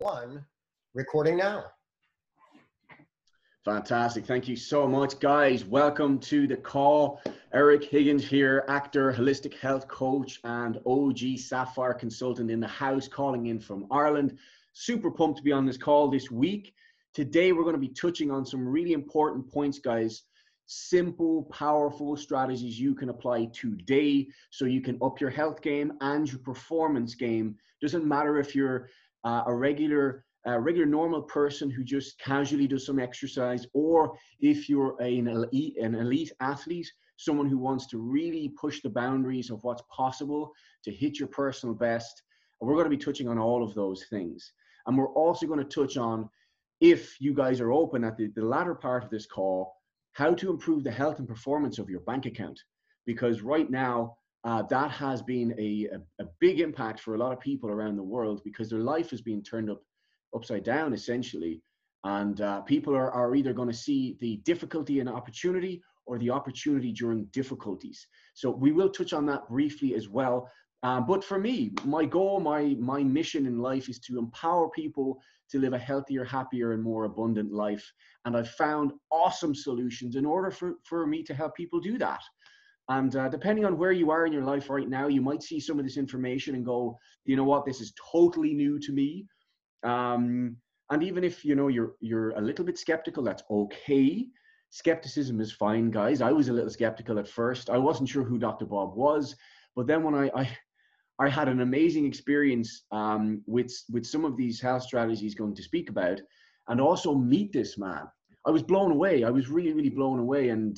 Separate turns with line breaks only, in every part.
One, recording now.
Fantastic. Thank you so much, guys. Welcome to the call. Eric Higgins here, actor, holistic health coach, and OG Sapphire consultant in the house, calling in from Ireland. Super pumped to be on this call this week. Today, we're going to be touching on some really important points, guys. Simple, powerful strategies you can apply today so you can up your health game and your performance game. Doesn't matter if you're a regular normal person who just casually does some exercise, or if you're an elite athlete, someone who wants to really push the boundaries of what's possible to hit your personal best. And we're going to be touching on all of those things. And we're also going to touch on, if you guys are open at the latter part of this call, how to improve the health and performance of your bank account. Because right now, that has been a big impact for a lot of people around the world, because their life is being turned upside down, essentially. And people are either going to see the difficulty and opportunity, or the opportunity during difficulties. So we will touch on that briefly as well. But for me, my goal, my mission in life is to empower people to live a healthier, happier, and more abundant life. And I've found awesome solutions in order for me to help people do that. And depending on where you are in your life right now, you might see some of this information and go, you know what, this is totally new to me. And even if, you know, you're a little bit skeptical, that's okay. Skepticism is fine, guys. I was a little skeptical at first. I wasn't sure who Dr. Bob was, but then when I had an amazing experience with some of these health strategies he's going to speak about, and also meet this man, I was blown away. I was really, really blown away. And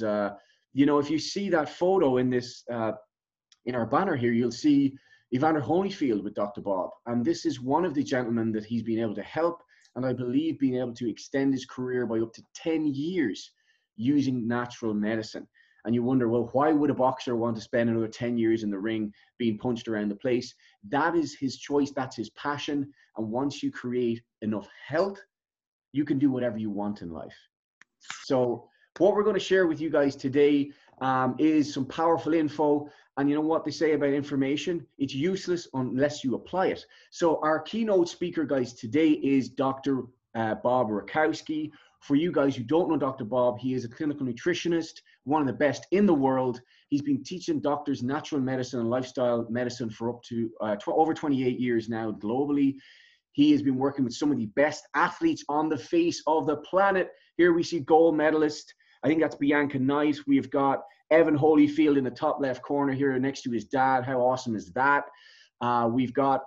you know, if you see that photo in this in our banner here, you'll see Evander Holyfield with Dr. Bob. And this is one of the gentlemen that he's been able to help, and I believe being able to extend his career by up to 10 years using natural medicine. And you wonder, well, why would a boxer want to spend another 10 years in the ring being punched around the place? That is his choice. That's his passion. And once you create enough health, you can do whatever you want in life. So what we're going to share with you guys today is some powerful info. And you know what they say about information? It's useless unless you apply it. So our keynote speaker, guys, today is Dr. Bob Rakowski. For you guys who don't know Dr. Bob, he is a clinical nutritionist, one of the best in the world. He's been teaching doctors natural medicine and lifestyle medicine for up to over 28 years now globally. He has been working with some of the best athletes on the face of the planet. Here we see gold medalist. I think that's Bianca Knight. We've got Evan Holyfield in the top left corner here next to his dad. How awesome is that? We've got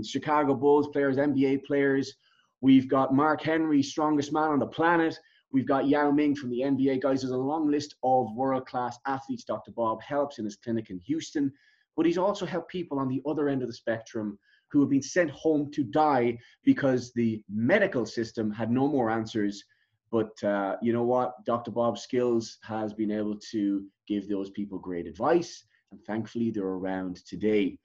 Chicago Bulls players, NBA players. We've got Mark Henry, strongest man on the planet. We've got Yao Ming from the NBA. Guys, there's a long list of world-class athletes Dr. Bob helps in his clinic in Houston. But he's also helped people on the other end of the spectrum who have been sent home to die because the medical system had no more answers. But you know what? Dr. Bob's skills has been able to give those people great advice. And thankfully, they're around today.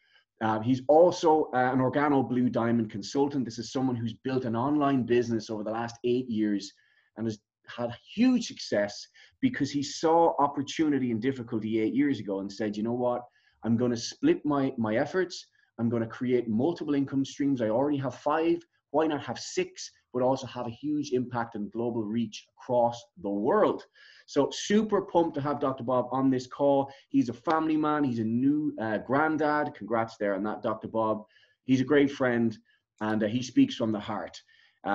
He's also an Organo Blue Diamond consultant. This is someone who's built an online business over the last 8 years and has had huge success because he saw opportunity and difficulty 8 years ago and said, you know what? I'm going to split my efforts. I'm going to create multiple income streams. I already have 5. Why not have 6, but also have a huge impact and global reach across the world? So super pumped to have Dr. Bob on this call. He's a family man. He's a new granddad. Congrats there on that, Dr. Bob. He's a great friend, and he speaks from the heart.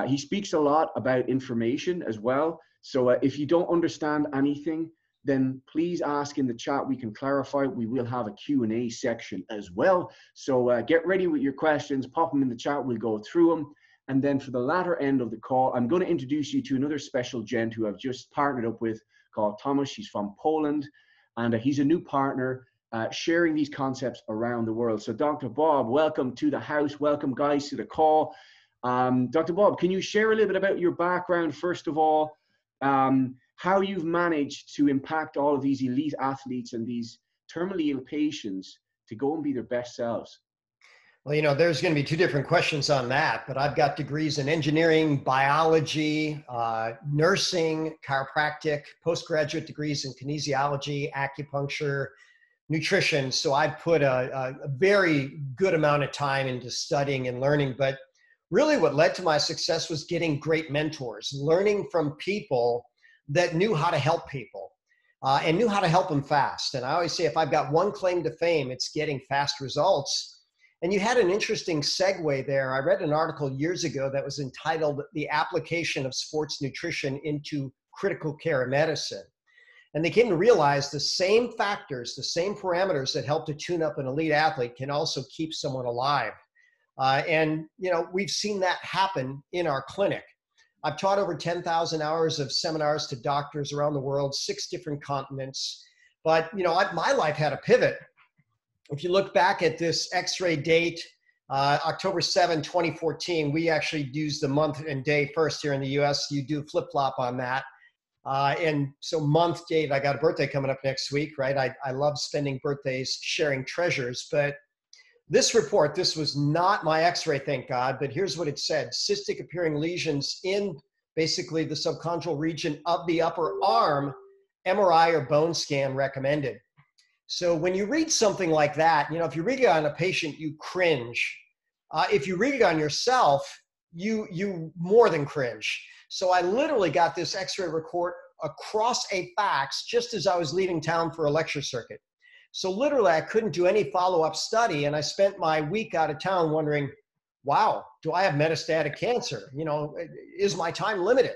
He speaks a lot about information as well. So if you don't understand anything, then please ask in the chat. We can clarify. We will have a Q&A section as well. So get ready with your questions. Pop them in the chat. We'll go through them. And then for the latter end of the call, I'm going to introduce you to another special gent who I've just partnered up with called Thomas. He's from Poland, and he's a new partner sharing these concepts around the world. So Dr. Bob, welcome to the house. Welcome, guys, to the call. Dr. Bob, can you share a little bit about your background, first of all, how you've managed to impact all of these elite athletes and these terminally ill patients to go and be their best selves?
Well, you know, there's going to be 2 different questions on that, but I've got degrees in engineering, biology, nursing, chiropractic, postgraduate degrees in kinesiology, acupuncture, nutrition. So I've put a very good amount of time into studying and learning, but really what led to my success was getting great mentors, learning from people that knew how to help people and knew how to help them fast. And I always say, if I've got one claim to fame, it's getting fast results. And you had an interesting segue there. I read an article years ago that was entitled "The Application of Sports Nutrition into Critical Care Medicine." And they came to realize the same factors, the same parameters that help to tune up an elite athlete can also keep someone alive. And we've seen that happen in our clinic. I've taught over 10,000 hours of seminars to doctors around the world, 6 different continents. But my life had a pivot. If you look back at this X-ray date, October 7, 2014, we actually use the month and day first here in the US. You do flip-flop on that. And so month date, I got a birthday coming up next week, right? I love spending birthdays sharing treasures, but this report, this was not my X-ray, thank God, but here's what it said. Cystic appearing lesions in basically the subchondral region of the upper arm, MRI or bone scan recommended. So when you read something like that, if you read it on a patient, you cringe. If you read it on yourself, you more than cringe. So I literally got this X-ray report across a fax just as I was leaving town for a lecture circuit. So literally I couldn't do any follow-up study, and I spent my week out of town wondering, wow, do I have metastatic cancer? Is my time limited?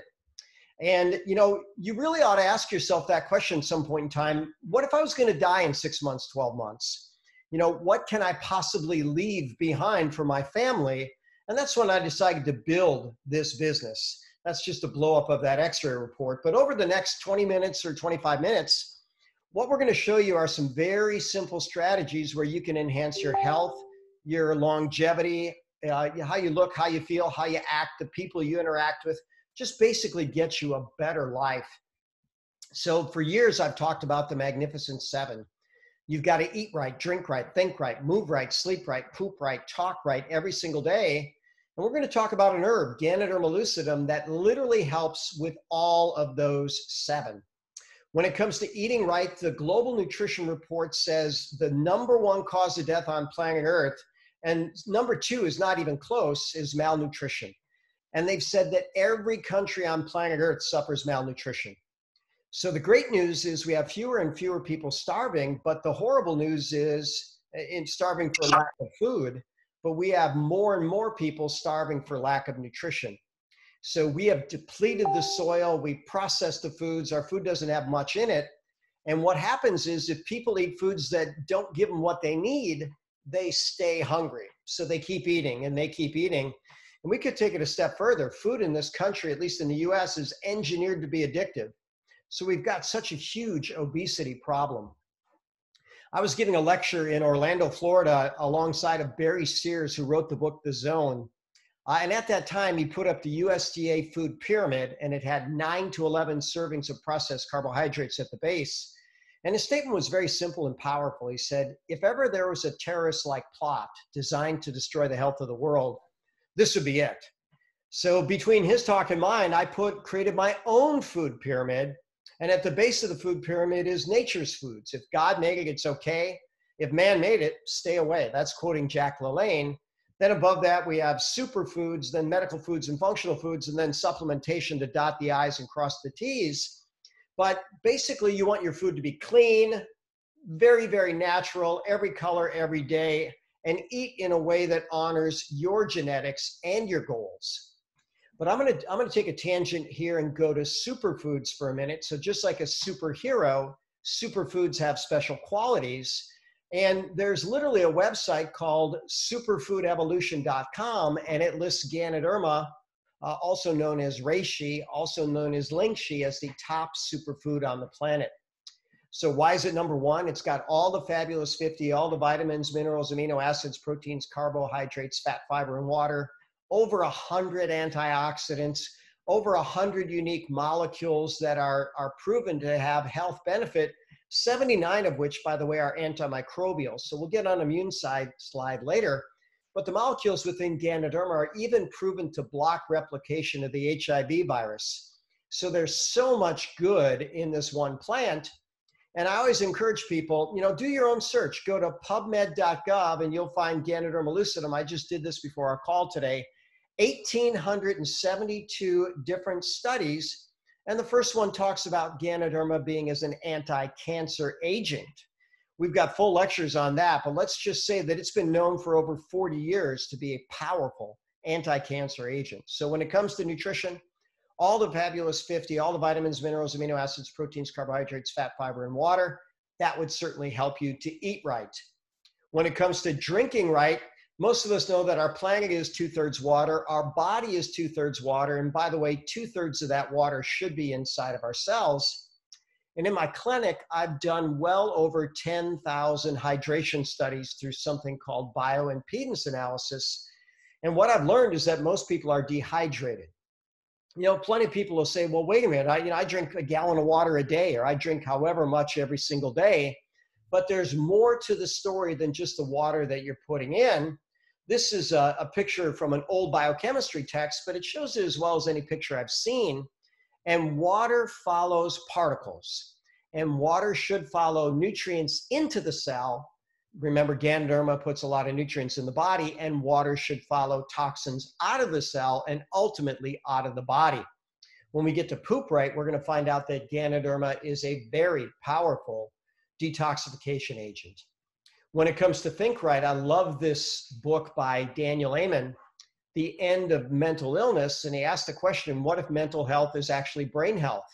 And you really ought to ask yourself that question at some point in time. What if I was going to die in 6 months, 12 months? What can I possibly leave behind for my family? And that's when I decided to build this business. That's just a blow up of that X-ray report. But over the next 20 minutes or 25 minutes, what we're going to show you are some very simple strategies where you can enhance your health, your longevity, how you look, how you feel, how you act, the people you interact with, just basically get you a better life. So for years, I've talked about the Magnificent Seven. You've got to eat right, drink right, think right, move right, sleep right, poop right, talk right every single day. And we're going to talk about an herb, Ganoderma lucidum, that literally helps with all of those 7. When it comes to eating right, the Global Nutrition Report says the #1 cause of death on planet Earth, and #2 is not even close, is malnutrition. And they've said that every country on planet Earth suffers malnutrition. So the great news is we have fewer and fewer people starving, but the horrible news is in starving for lack of food, but we have more and more people starving for lack of nutrition. So we have depleted the soil, we processed the foods, our food doesn't have much in it. And what happens is if people eat foods that don't give them what they need, they stay hungry. So they keep eating and they keep eating. And we could take it a step further. Food in this country, at least in the US, is engineered to be addictive. So we've got such a huge obesity problem. I was giving a lecture in Orlando, Florida, alongside of Barry Sears, who wrote the book, The Zone. And at that time, he put up the USDA food pyramid, and it had 9 to 11 servings of processed carbohydrates at the base. And his statement was very simple and powerful. He said, if ever there was a terrorist-like plot designed to destroy the health of the world, this would be it. So between his talk and mine, I created my own food pyramid. And at the base of the food pyramid is nature's foods. If God made it, it's okay. If man made it, stay away. That's quoting Jack LaLanne. Then above that, we have superfoods, then medical foods and functional foods, and then supplementation to dot the I's and cross the T's. But basically, you want your food to be clean, very, very natural, every color, every day, and eat in a way that honors your genetics and your goals. But I'm gonna take a tangent here and go to superfoods for a minute. So just like a superhero, superfoods have special qualities. And there's literally a website called superfoodevolution.com, and it lists Ganoderma, also known as reishi, also known as lingshi, as the top superfood on the planet. So why is it #1? It's got all the fabulous 50, all the vitamins, minerals, amino acids, proteins, carbohydrates, fat, fiber, and water, over 100 antioxidants, over 100 unique molecules that are proven to have health benefit, 79 of which, by the way, are antimicrobial. So we'll get on immune side slide later. But the molecules within Ganoderma are even proven to block replication of the HIV virus. So there's so much good in this one plant. And I always encourage people, do your own search. Go to pubmed.gov and you'll find Ganoderma lucidum. I just did this before our call today. 1,872 different studies. And the first one talks about Ganoderma being as an anti-cancer agent. We've got full lectures on that, but let's just say that it's been known for over 40 years to be a powerful anti-cancer agent. So when it comes to nutrition, all the fabulous 50, all the vitamins, minerals, amino acids, proteins, carbohydrates, fat, fiber, and water, that would certainly help you to eat right. When it comes to drinking right, most of us know that our planet is 2/3 water, our body is 2/3 water, and by the way, 2/3 of that water should be inside of our cells. And in my clinic, I've done well over 10,000 hydration studies through something called bioimpedance analysis. And what I've learned is that most people are dehydrated. You know, plenty of people will say, well, wait a minute, I drink a gallon of water a day, or I drink however much every single day. But there's more to the story than just the water that you're putting in. This is a picture from an old biochemistry text, but it shows it as well as any picture I've seen. And water follows particles, and water should follow nutrients into the cell. Remember, Ganoderma puts a lot of nutrients in the body, and water should follow toxins out of the cell and ultimately out of the body. When we get to poop right, we're going to find out that Ganoderma is a very powerful detoxification agent. When it comes to think right, I love this book by Daniel Amen, The End of Mental Illness, and he asked the question, what if mental health is actually brain health?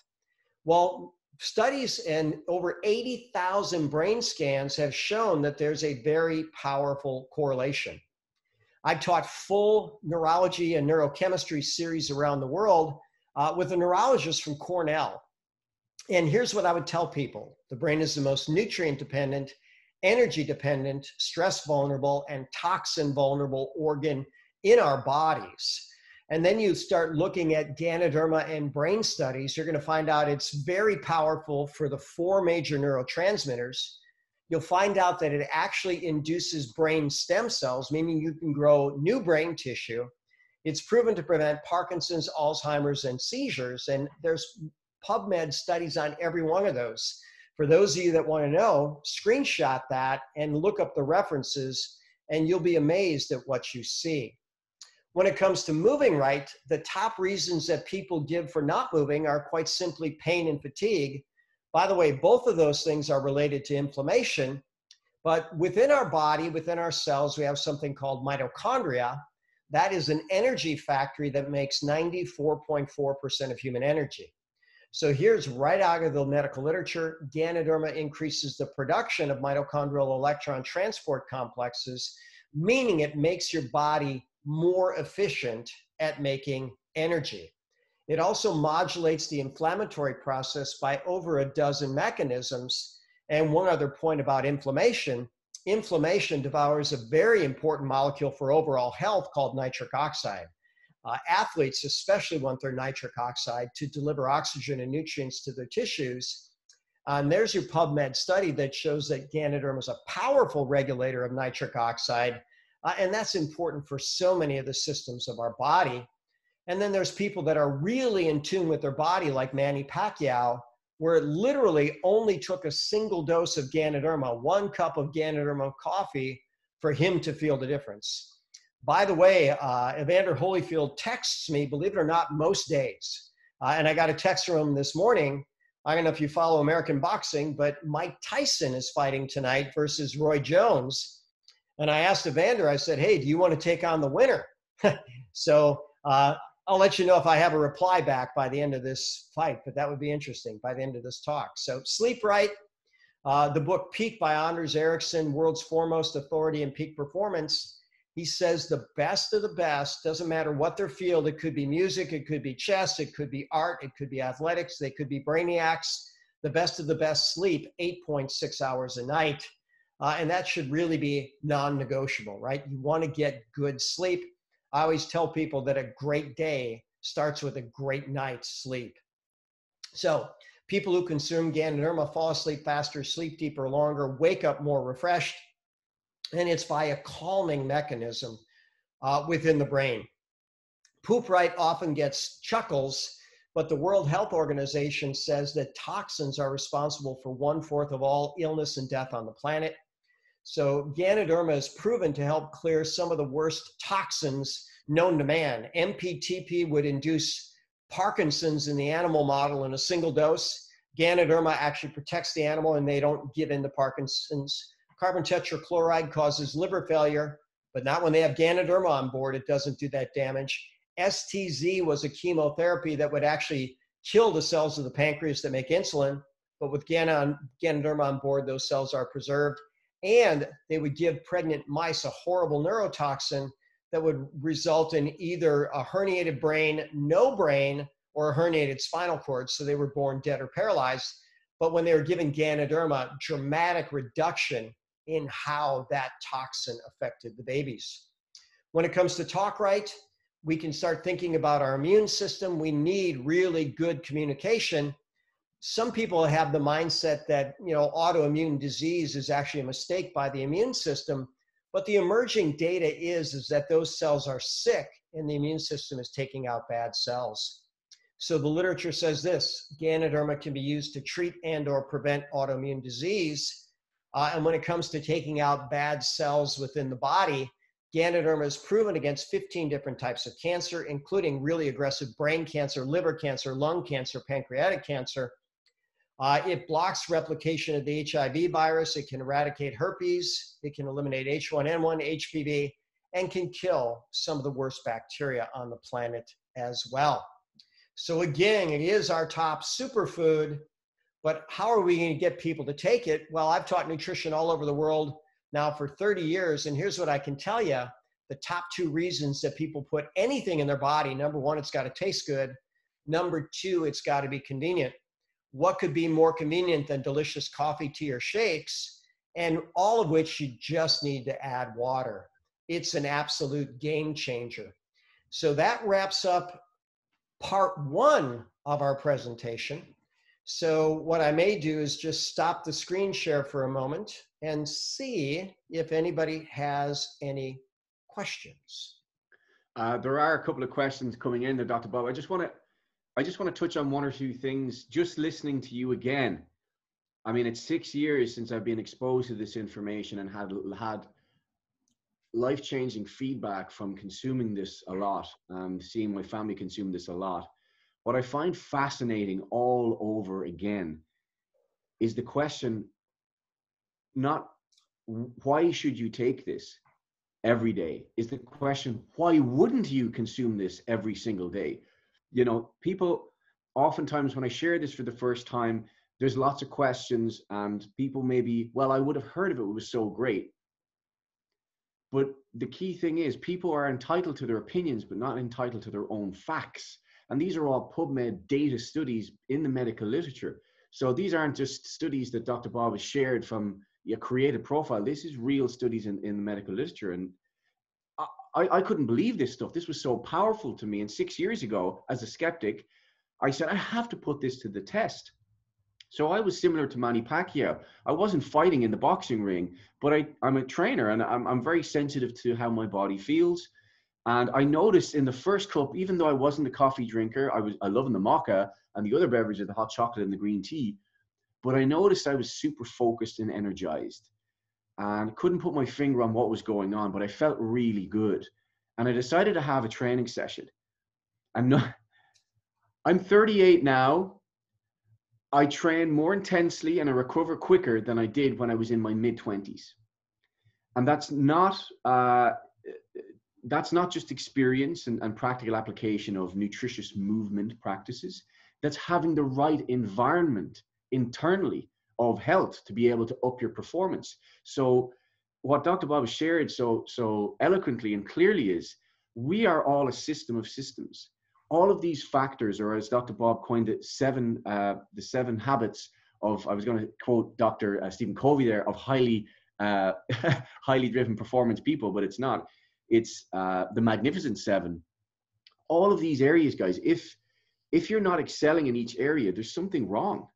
Well, studies and over 80,000 brain scans have shown that there's a very powerful correlation. I taught full neurology and neurochemistry series around the world with a neurologist from Cornell. And here's what I would tell people. The brain is the most nutrient dependent, energy dependent, stress vulnerable, and toxin vulnerable organ in our bodies. And then you start looking at Ganoderma and brain studies, you're going to find out it's very powerful for the 4 major neurotransmitters. You'll find out that it actually induces brain stem cells, meaning you can grow new brain tissue. It's proven to prevent Parkinson's, Alzheimer's, and seizures. And there's PubMed studies on every one of those. For those of you that want to know, screenshot that and look up the references, and you'll be amazed at what you see. When it comes to moving right, the top reasons that people give for not moving are quite simply pain and fatigue. By the way, both of those things are related to inflammation, but within our body, within our cells, we have something called mitochondria. That is an energy factory that makes 94.4% of human energy. So here's right out of the medical literature, Ganoderma increases the production of mitochondrial electron transport complexes, meaning it makes your body more efficient at making energy. It also modulates the inflammatory process by over a dozen mechanisms. And one other point about inflammation, inflammation devours a very important molecule for overall health called nitric oxide. Athletes especially want their nitric oxide to deliver oxygen and nutrients to their tissues. And there's your PubMed study that shows that Ganoderma is a powerful regulator of nitric oxide. And that's important for so many of the systems of our body. And then there's people that are really in tune with their body, like Manny Pacquiao, where it literally only took a single dose of Ganoderma, 1 cup of Ganoderma coffee, for him to feel the difference. By the way, Evander Holyfield texts me, believe it or not, most days. And I got a text from him this morning. I don't know if you follow American boxing, but Mike Tyson is fighting tonight versus Roy Jones. And I asked Evander, I said, hey, do you want to take on the winner? So I'll let you know if I have a reply back by the end of this fight, but that would be interesting by the end of this talk. So sleep right. The book Peak by Anders Ericsson, world's foremost authority in peak performance. He says the best of the best, doesn't matter what their field. It could be music, it could be chess, it could be art, it could be athletics, they could be brainiacs. The best of the best sleep 8.6 hours a night. And that should really be non-negotiable, right? You want to get good sleep. I always tell people that a great day starts with a great night's sleep. So people who consume Ganoderma fall asleep faster, sleep deeper, longer, wake up more refreshed. And it's by a calming mechanism within the brain. Poop right often gets chuckles, but the World Health Organization says that toxins are responsible for 1/4 of all illness and death on the planet. So Ganoderma is proven to help clear some of the worst toxins known to man. MPTP would induce Parkinson's in the animal model in a single dose. Ganoderma actually protects the animal and they don't give in to Parkinson's. Carbon tetrachloride causes liver failure, but not when they have Ganoderma on board. It doesn't do that damage. STZ was a chemotherapy that would actually kill the cells of the pancreas that make insulin, but with Ganoderma on board, those cells are preserved. And they would give pregnant mice a horrible neurotoxin that would result in either a herniated brain, no brain, or a herniated spinal cord. So they were born dead or paralyzed. But when they were given Ganoderma, dramatic reduction in how that toxin affected the babies. When it comes to talk right, we can start thinking about our immune system. We need really good communication. Some people have the mindset that, autoimmune disease is actually a mistake by the immune system, but the emerging data is that those cells are sick and the immune system is taking out bad cells. So the literature says this: Ganoderma can be used to treat and or prevent autoimmune disease. And when it comes to taking out bad cells within the body, Ganoderma is proven against 15 different types of cancer, including really aggressive brain cancer, liver cancer, lung cancer, pancreatic cancer. It blocks replication of the HIV virus. It can eradicate herpes. It can eliminate H1N1, HPV, and can kill some of the worst bacteria on the planet as well. So again, it is our top superfood, but how are we going to get people to take it? Well, I've taught nutrition all over the world now for 30 years, and here's what I can tell you. The top two reasons that people put anything in their body: number one, it's got to taste good. Number two, it's got to be convenient. What could be more convenient than delicious coffee, tea, or shakes? And all of which you just need to add water. It's an absolute game changer. So that wraps up part one of our presentation. So what I may do is just stop the screen share for a moment and see if anybody has any questions.
There are a couple of questions coming in there, Dr. Bob. I just want to touch on one or two things. Just listening to you again, I mean, it's 6 years since I've been exposed to this information and had life-changing feedback from consuming this a lot and seeing my family consume this a lot. What I find fascinating all over again is the question, not why should you take this every day, is the question, why wouldn't you consume this every single day? People, oftentimes when I share this for the first time, there's lots of questions and people may be, well, I would have heard of it, it was so great. But the key thing is people are entitled to their opinions, but not entitled to their own facts. And these are all PubMed data studies in the medical literature. So these aren't just studies that Dr. Bob has shared from a created profile. This is real studies in the medical literature. And I couldn't believe this stuff. This was so powerful to me. And 6 years ago, as a skeptic, I said, I have to put this to the test. So I was similar to Manny Pacquiao. I wasn't fighting in the boxing ring, but I'm a trainer and I'm very sensitive to how my body feels. And I noticed in the first cup, even though I wasn't a coffee drinker, I loved the maca and the other beverages, the hot chocolate and the green tea. But I noticed I was super focused and energized and couldn't put my finger on what was going on, but I felt really good. And I decided to have a training session. I'm 38 now. I train more intensely and I recover quicker than I did when I was in my mid-20s. And that's not just experience and practical application of nutritious movement practices. That's having the right environment internally of health to be able to up your performance. So what Dr. Bob shared so eloquently and clearly is, we are all a system of systems. All of these factors, or as Dr. Bob coined it, the 7 habits of, I was going to quote Dr. Stephen Covey there, of highly driven performance people, but it's not. It's the Magnificent 7. All of these areas, guys, if you're not excelling in each area, there's something wrong.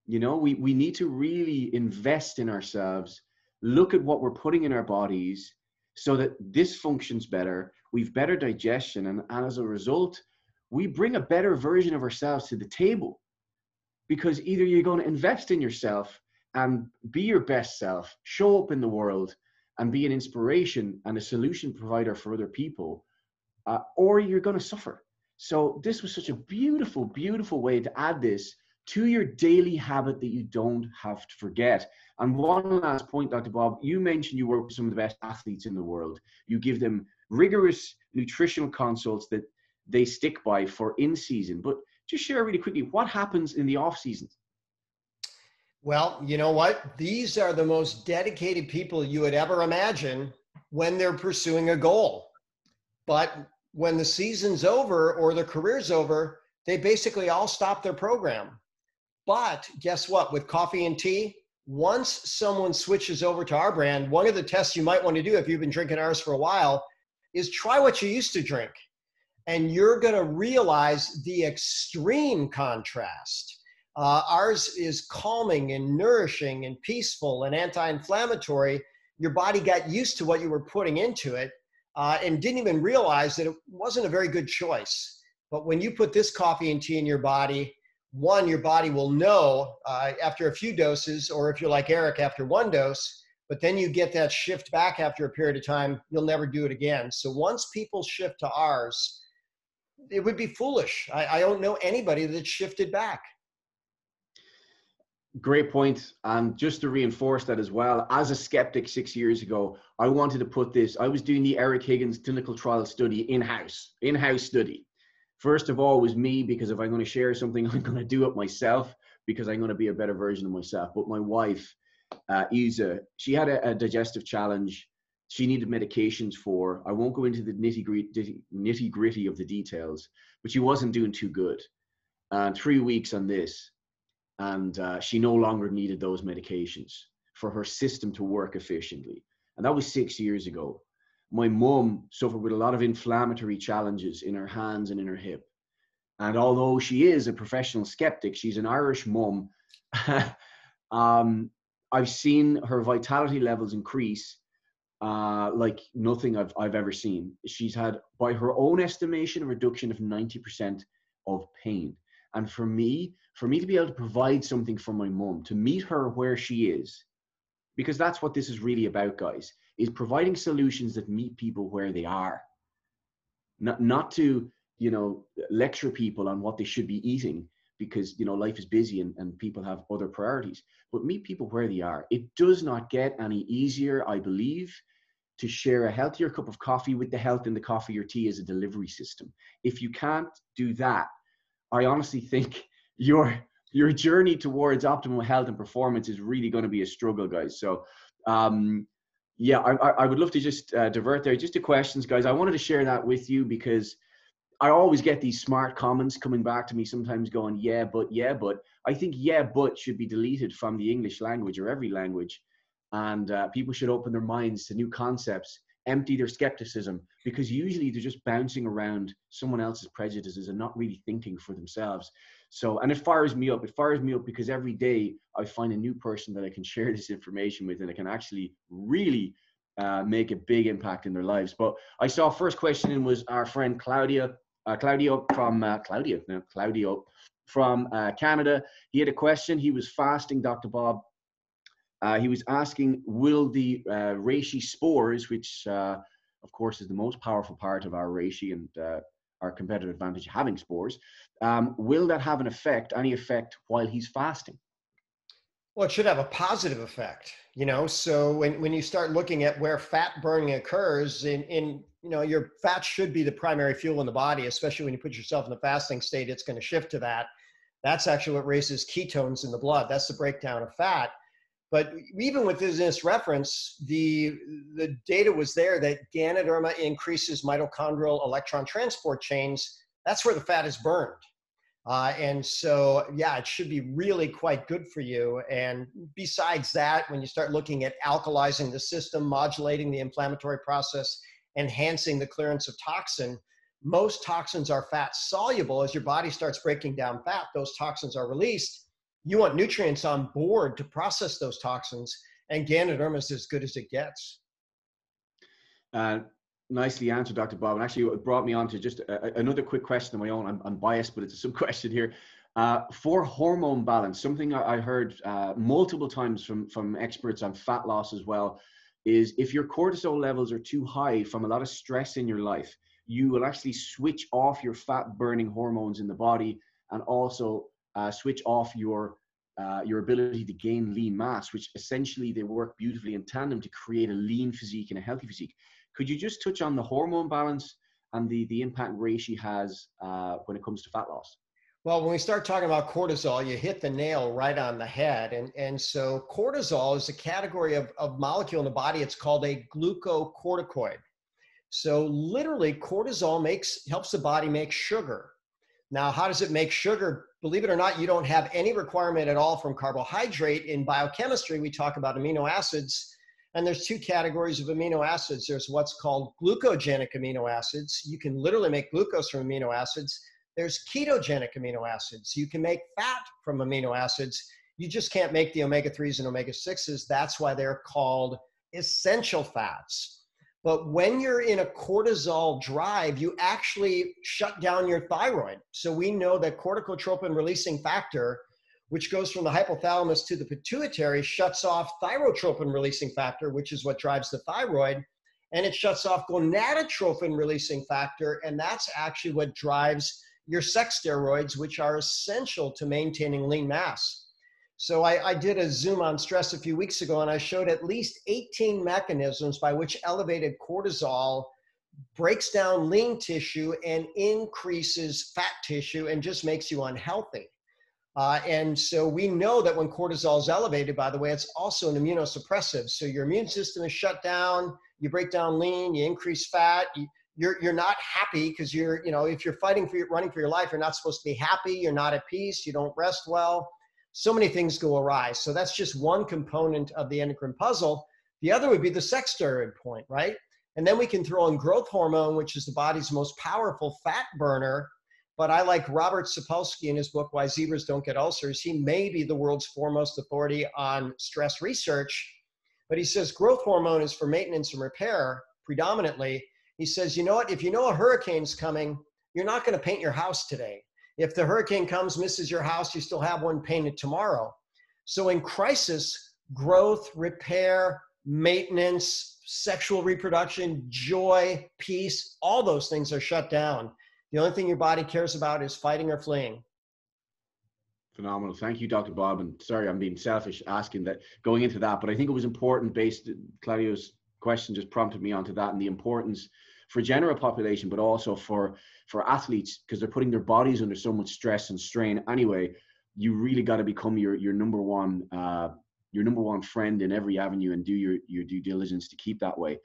We need to really invest in ourselves, look at what we're putting in our bodies so that this functions better. We've better digestion. And as a result, we bring a better version of ourselves to the table, because either you're going to invest in yourself and be your best self, show up in the world and be an inspiration and a solution provider for other people, or you're going to suffer. So this was such a beautiful, beautiful way to add this to your daily habit that you don't have to forget. And one last point, Dr. Bob, you mentioned you work with some of the best athletes in the world. You give them rigorous nutritional consults that they stick by for in season. But just share really quickly, what happens in the off season?
Well, you know what? These are the most dedicated people you would ever imagine when they're pursuing a goal. But when the season's over or their career's over, they basically all stop their program. But guess what? With coffee and tea, once someone switches over to our brand, one of the tests you might want to do if you've been drinking ours for a while is try what you used to drink. And you're going to realize the extreme contrast. Ours is calming and nourishing and peaceful and anti-inflammatory. Your body got used to what you were putting into it and didn't even realize that it wasn't a very good choice. But when you put this coffee and tea in your body, one, your body will know after a few doses, or if you're like Eric, after one dose, but then you get that shift back after a period of time, you'll never do it again. So once people shift to ours, it would be foolish. I don't know anybody that shifted back.
Great point. And just to reinforce that as well, as a skeptic 6 years ago, I wanted to put this, I was doing the Eric Higgins clinical trial study in-house study. First of all was me, because if I'm going to share something, I'm going to do it myself, because I'm going to be a better version of myself. But my wife, Isa, she had a digestive challenge. She needed medications for, I won't go into the nitty gritty of the details, but she wasn't doing too good. 3 weeks on this, and she no longer needed those medications for her system to work efficiently. And that was 6 years ago. My mum suffered with a lot of inflammatory challenges in her hands and in her hip. And although she is a professional skeptic, she's an Irish mum. I've seen her vitality levels increase like nothing I've ever seen. She's had, by her own estimation, a reduction of 90% of pain. And for me to be able to provide something for my mum, to meet her where she is, because that's what this is really about, guys, is providing solutions that meet people where they are. Not to, lecture people on what they should be eating, because, life is busy and people have other priorities, but meet people where they are. It does not get any easier, I believe, to share a healthier cup of coffee with the health in the coffee or tea as a delivery system. If you can't do that, I honestly think your journey towards optimal health and performance is really going to be a struggle, guys. So, yeah, I would love to just divert there just to questions, guys. I wanted to share that with you because I always get these smart comments coming back to me, sometimes going, yeah, but. I think yeah, but should be deleted from the English language or every language. And people should open their minds to new concepts, empty their skepticism, because usually they're just bouncing around someone else's prejudices and not really thinking for themselves. So, and it fires me up. It fires me up because every day I find a new person that I can share this information with, and it can actually really make a big impact in their lives. But I saw first question in was our friend Claudio from Canada. He had a question. He was fasting, Dr. Bob. He was asking, will the reishi spores, which of course is the most powerful part of our reishi and our competitive advantage having spores, will that have any effect while he's fasting?
Well, it should have a positive effect, so when you start looking at where fat burning occurs your fat should be the primary fuel in the body, especially when you put yourself in the fasting state, it's going to shift to that. That's actually what raises ketones in the blood. That's the breakdown of fat. But even with this reference, the data was there that Ganoderma increases mitochondrial electron transport chains. That's where the fat is burned. And so, yeah, it should be really quite good for you. And besides that, when you start looking at alkalizing the system, modulating the inflammatory process, enhancing the clearance of toxin, most toxins are fat soluble. As your body starts breaking down fat, those toxins are released. You want nutrients on board to process those toxins, and Ganoderma is as good as it gets.
Nicely answered, Dr. Bob. And actually, it brought me on to just another quick question of my own. I'm biased, but it's a sub-question here. For hormone balance, something I heard multiple times from experts on fat loss as well, is if your cortisol levels are too high from a lot of stress in your life, you will actually switch off your fat burning hormones in the body, and also switch off your ability to gain lean mass, which essentially they work beautifully in tandem to create a lean physique and a healthy physique. Could you just touch on the hormone balance and the impact reishi has when it comes to fat loss?
Well, when we start talking about cortisol, you hit the nail right on the head. And so cortisol is a category of molecule in the body. It's called a glucocorticoid. So literally cortisol helps the body make sugar. Now, how does it make sugar? Believe it or not, you don't have any requirement at all from carbohydrate. In biochemistry, we talk about amino acids, and there's two categories of amino acids. There's what's called glucogenic amino acids. You can literally make glucose from amino acids. There's ketogenic amino acids. You can make fat from amino acids. You just can't make the omega-3s and omega-6s. That's why they're called essential fats. But when you're in a cortisol drive, you actually shut down your thyroid. So we know that corticotropin releasing factor, which goes from the hypothalamus to the pituitary, shuts off thyrotropin releasing factor, which is what drives the thyroid. And it shuts off gonadotropin releasing factor. And that's actually what drives your sex steroids, which are essential to maintaining lean mass. So I did a Zoom on stress a few weeks ago, and I showed at least 18 mechanisms by which elevated cortisol breaks down lean tissue and increases fat tissue and just makes you unhealthy. And so we know that when cortisol is elevated, by the way, it's also an immunosuppressive. So your immune system is shut down, you break down lean, you increase fat, you're not happy because if you're running for your life, you're not supposed to be happy, you're not at peace, you don't rest well. So many things go awry. So that's just one component of the endocrine puzzle. The other would be the sex steroid point, right? And then we can throw in growth hormone, which is the body's most powerful fat burner. But I like Robert Sapolsky in his book, Why Zebras Don't Get Ulcers. He may be the world's foremost authority on stress research, but he says growth hormone is for maintenance and repair predominantly. He says, you know what, if you know a hurricane's coming, you're not going to paint your house today. If the hurricane comes, misses your house, you still have one painted tomorrow. So in crisis, growth, repair, maintenance, sexual reproduction, joy, peace, all those things are shut down. The only thing your body cares about is fighting or fleeing.
Phenomenal. Thank you, Dr. Bob. And sorry, I'm being selfish asking that, going into that, but I think it was important Claudio's question just prompted me onto that, and the importance for general population, but also for athletes, because they're putting their bodies under so much stress and strain anyway. You really got to become your number one friend in every avenue and do your due diligence to keep that way.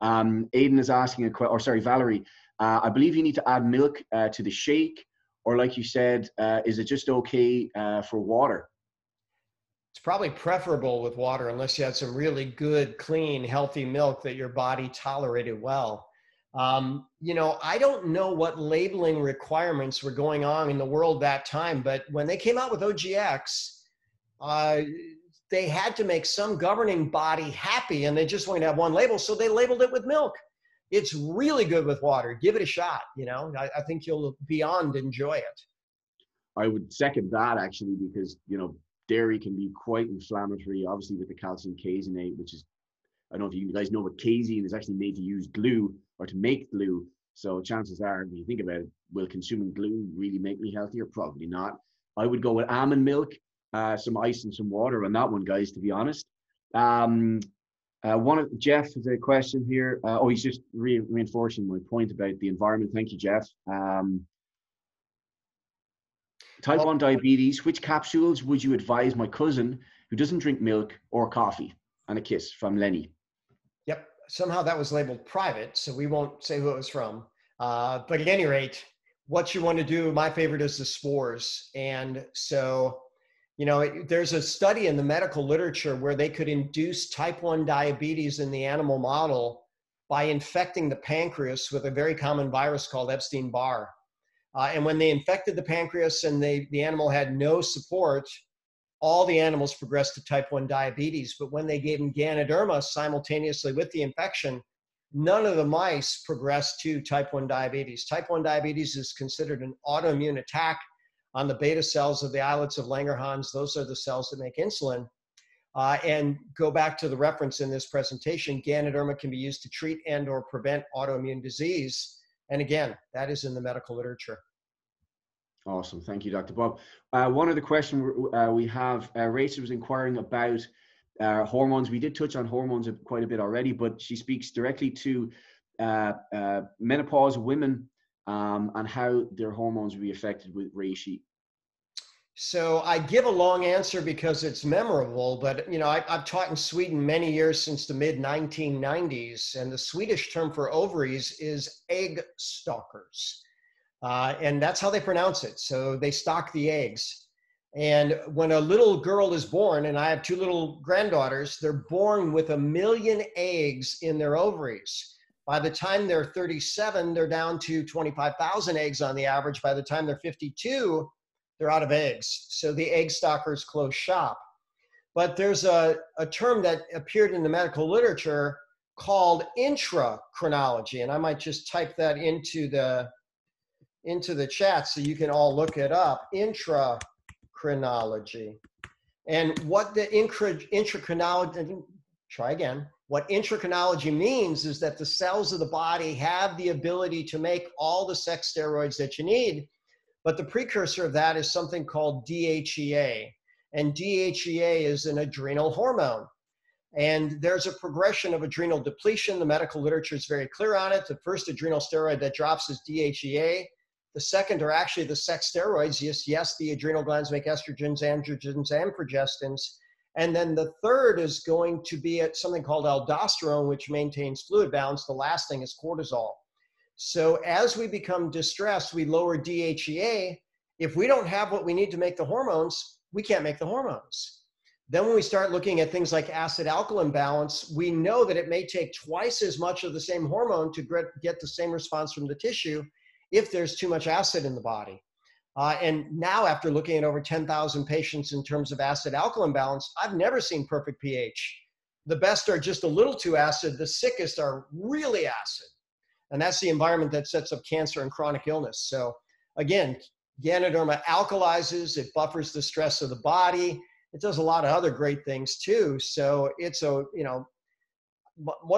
Aidan is asking Valerie, I believe you need to add milk to the shake, or like you said, is it just okay for water?
It's probably preferable with water unless you had some really good, clean, healthy milk that your body tolerated well. I don't know what labeling requirements were going on in the world that time, but when they came out with OGX, they had to make some governing body happy, and they just wanted to have one label, so they labeled it with milk. It's really good with water. Give it a shot. I think you'll beyond enjoy it.
I would second that, actually, because dairy can be quite inflammatory, obviously with the calcium caseinate, which is, I don't know if you guys know, but casein is actually made to use glue or to make glue. So chances are, when you think about it, will consuming glue really make me healthier? Probably not. I would go with almond milk, some ice and some water on that one, guys, to be honest. Jeff has a question here. He's just reinforcing my point about the environment. Thank you, Jeff. Type 1 diabetes, which capsules would you advise my cousin who doesn't drink milk or coffee? And a kiss from Lenny.
Yep. Somehow that was labeled private, so we won't say who it was from. But at any rate, what you want to do, my favorite is the spores. And so, there's a study in the medical literature where they could induce type 1 diabetes in the animal model by infecting the pancreas with a very common virus called Epstein-Barr. And when they infected the pancreas and the animal had no support, all the animals progressed to type 1 diabetes. But when they gave them Ganoderma simultaneously with the infection, none of the mice progressed to type 1 diabetes. Type 1 diabetes is considered an autoimmune attack on the beta cells of the islets of Langerhans. Those are the cells that make insulin. And go back to the reference in this presentation, Ganoderma can be used to treat and or prevent autoimmune disease. And again, that is in the medical literature.
Awesome. Thank you, Dr. Bob. One other question we have, Rachel was inquiring about hormones. We did touch on hormones quite a bit already, but she speaks directly to menopause women and how their hormones will be affected with reishi.
So I give a long answer because it's memorable, but I've taught in Sweden many years since the mid 1990s, and the Swedish term for ovaries is egg stalkers. And that's how they pronounce it. So they stalk the eggs. And when a little girl is born, and I have 2 little granddaughters, they're born with 1 million eggs in their ovaries. By the time they're 37, they're down to 25,000 eggs on the average. By the time they're 52, they're out of eggs. So the egg stalkers close shop. But there's a term that appeared in the medical literature called intrachronology. And I might just type that into the chat so you can all look it up. Intrachronology. And what the intrachronology, try again. What intrachronology means is that the cells of the body have the ability to make all the sex steroids that you need, but the precursor of that is something called DHEA. And DHEA is an adrenal hormone. And there's a progression of adrenal depletion. The medical literature is very clear on it. The first adrenal steroid that drops is DHEA. The second are actually the sex steroids. Yes, the adrenal glands make estrogens, androgens, and progestins. And then the third is going to be at something called aldosterone, which maintains fluid balance. The last thing is cortisol. So as we become distressed, we lower DHEA. If we don't have what we need to make the hormones, we can't make the hormones. Then when we start looking at things like acid-alkaline balance, we know that it may take twice as much of the same hormone to get the same response from the tissue if there's too much acid in the body. And now after looking at over 10,000 patients in terms of acid-alkaline balance, I've never seen perfect pH. The best are just a little too acid. The sickest are really acid. And that's the environment that sets up cancer and chronic illness. So again, Ganoderma alkalizes, it buffers the stress of the body. It does a lot of other great things too. So it's one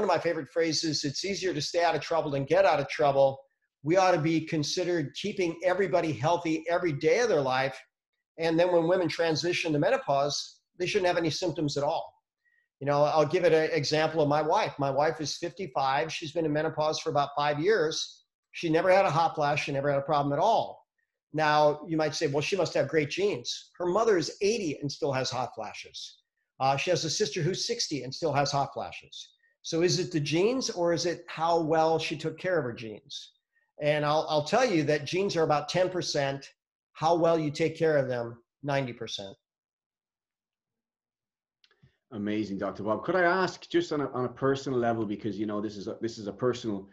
of my favorite phrases, it's easier to stay out of trouble than get out of trouble. We ought to be considered keeping everybody healthy every day of their life. And then when women transition to menopause, they shouldn't have any symptoms at all. I'll give it an example of my wife. My wife is 55. She's been in menopause for about 5 years. She never had a hot flash. She never had a problem at all. Now, you might say, well, she must have great genes. Her mother is 80 and still has hot flashes. She has a sister who's 60 and still has hot flashes. So is it the genes or is it how well she took care of her genes? And I'll tell you that genes are about 10%. How well you take care of them, 90%.
Amazing, Dr. Bob. Could I ask, just on a personal level, because this is a personal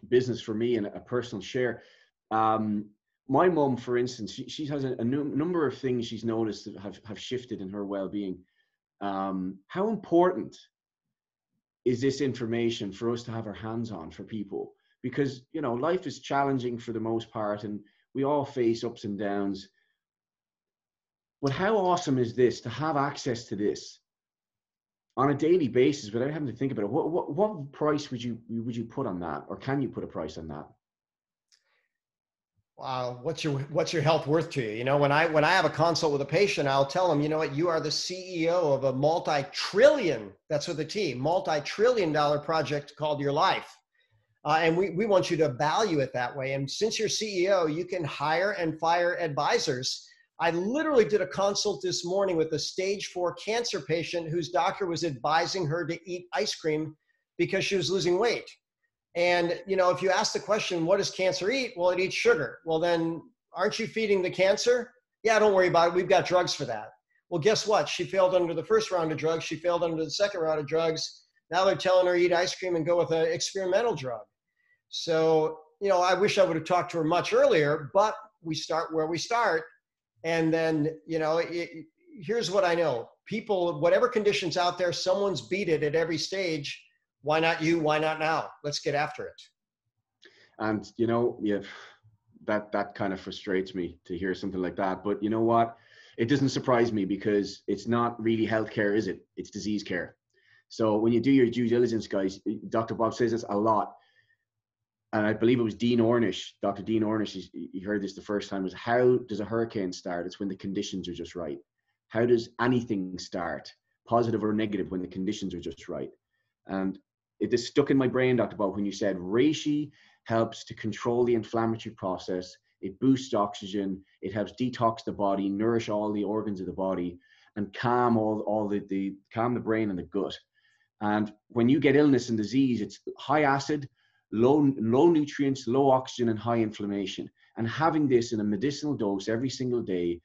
business for me and a personal share. My mom, for instance, she has a number of things she's noticed that have shifted in her well-being. How important is this information for us to have our hands on for people? Because life is challenging for the most part, and we all face ups and downs. But how awesome is this to have access to this on a daily basis without having to think about it? What price would you put on that, or can you put a price on that?
Wow, what's your health worth to you? When I have a consult with a patient, I'll tell them, you are the CEO of a multi-trillion, that's with a T, multi-trillion-dollar project called your life. And we want you to value it that way. And since you're CEO, you can hire and fire advisors. I literally did a consult this morning with a stage 4 cancer patient whose doctor was advising her to eat ice cream because she was losing weight. And, if you ask the question, what does cancer eat? Well, it eats sugar. Well, then aren't you feeding the cancer? Yeah, don't worry about it. We've got drugs for that. Well, guess what? She failed under the first round of drugs. She failed under the second round of drugs. Now they're telling her eat ice cream and go with an experimental drug. So, I wish I would have talked to her much earlier, but we start where we start. And then, here's what I know. People, whatever conditions out there, someone's beat it at every stage. Why not you? Why not now? Let's get after it.
And, that kind of frustrates me to hear something like that. But you know what? It doesn't surprise me because it's not really healthcare, is it? It's disease care. So when you do your due diligence, guys, Dr. Bob says this a lot. and I believe it was Dean Ornish, Dr. Dean Ornish, he heard this the first time, was how does a hurricane start? It's when the conditions are just right. How does anything start, positive or negative, when the conditions are just right? And it just stuck in my brain, Dr. Bob, when you said reishi helps to control the inflammatory process. It boosts oxygen. It helps detox the body, nourish all the organs of the body, and calm calm the brain and the gut. And when you get illness and disease, it's high acid, low nutrients, low oxygen, and high inflammation. And having this in a medicinal dose every single day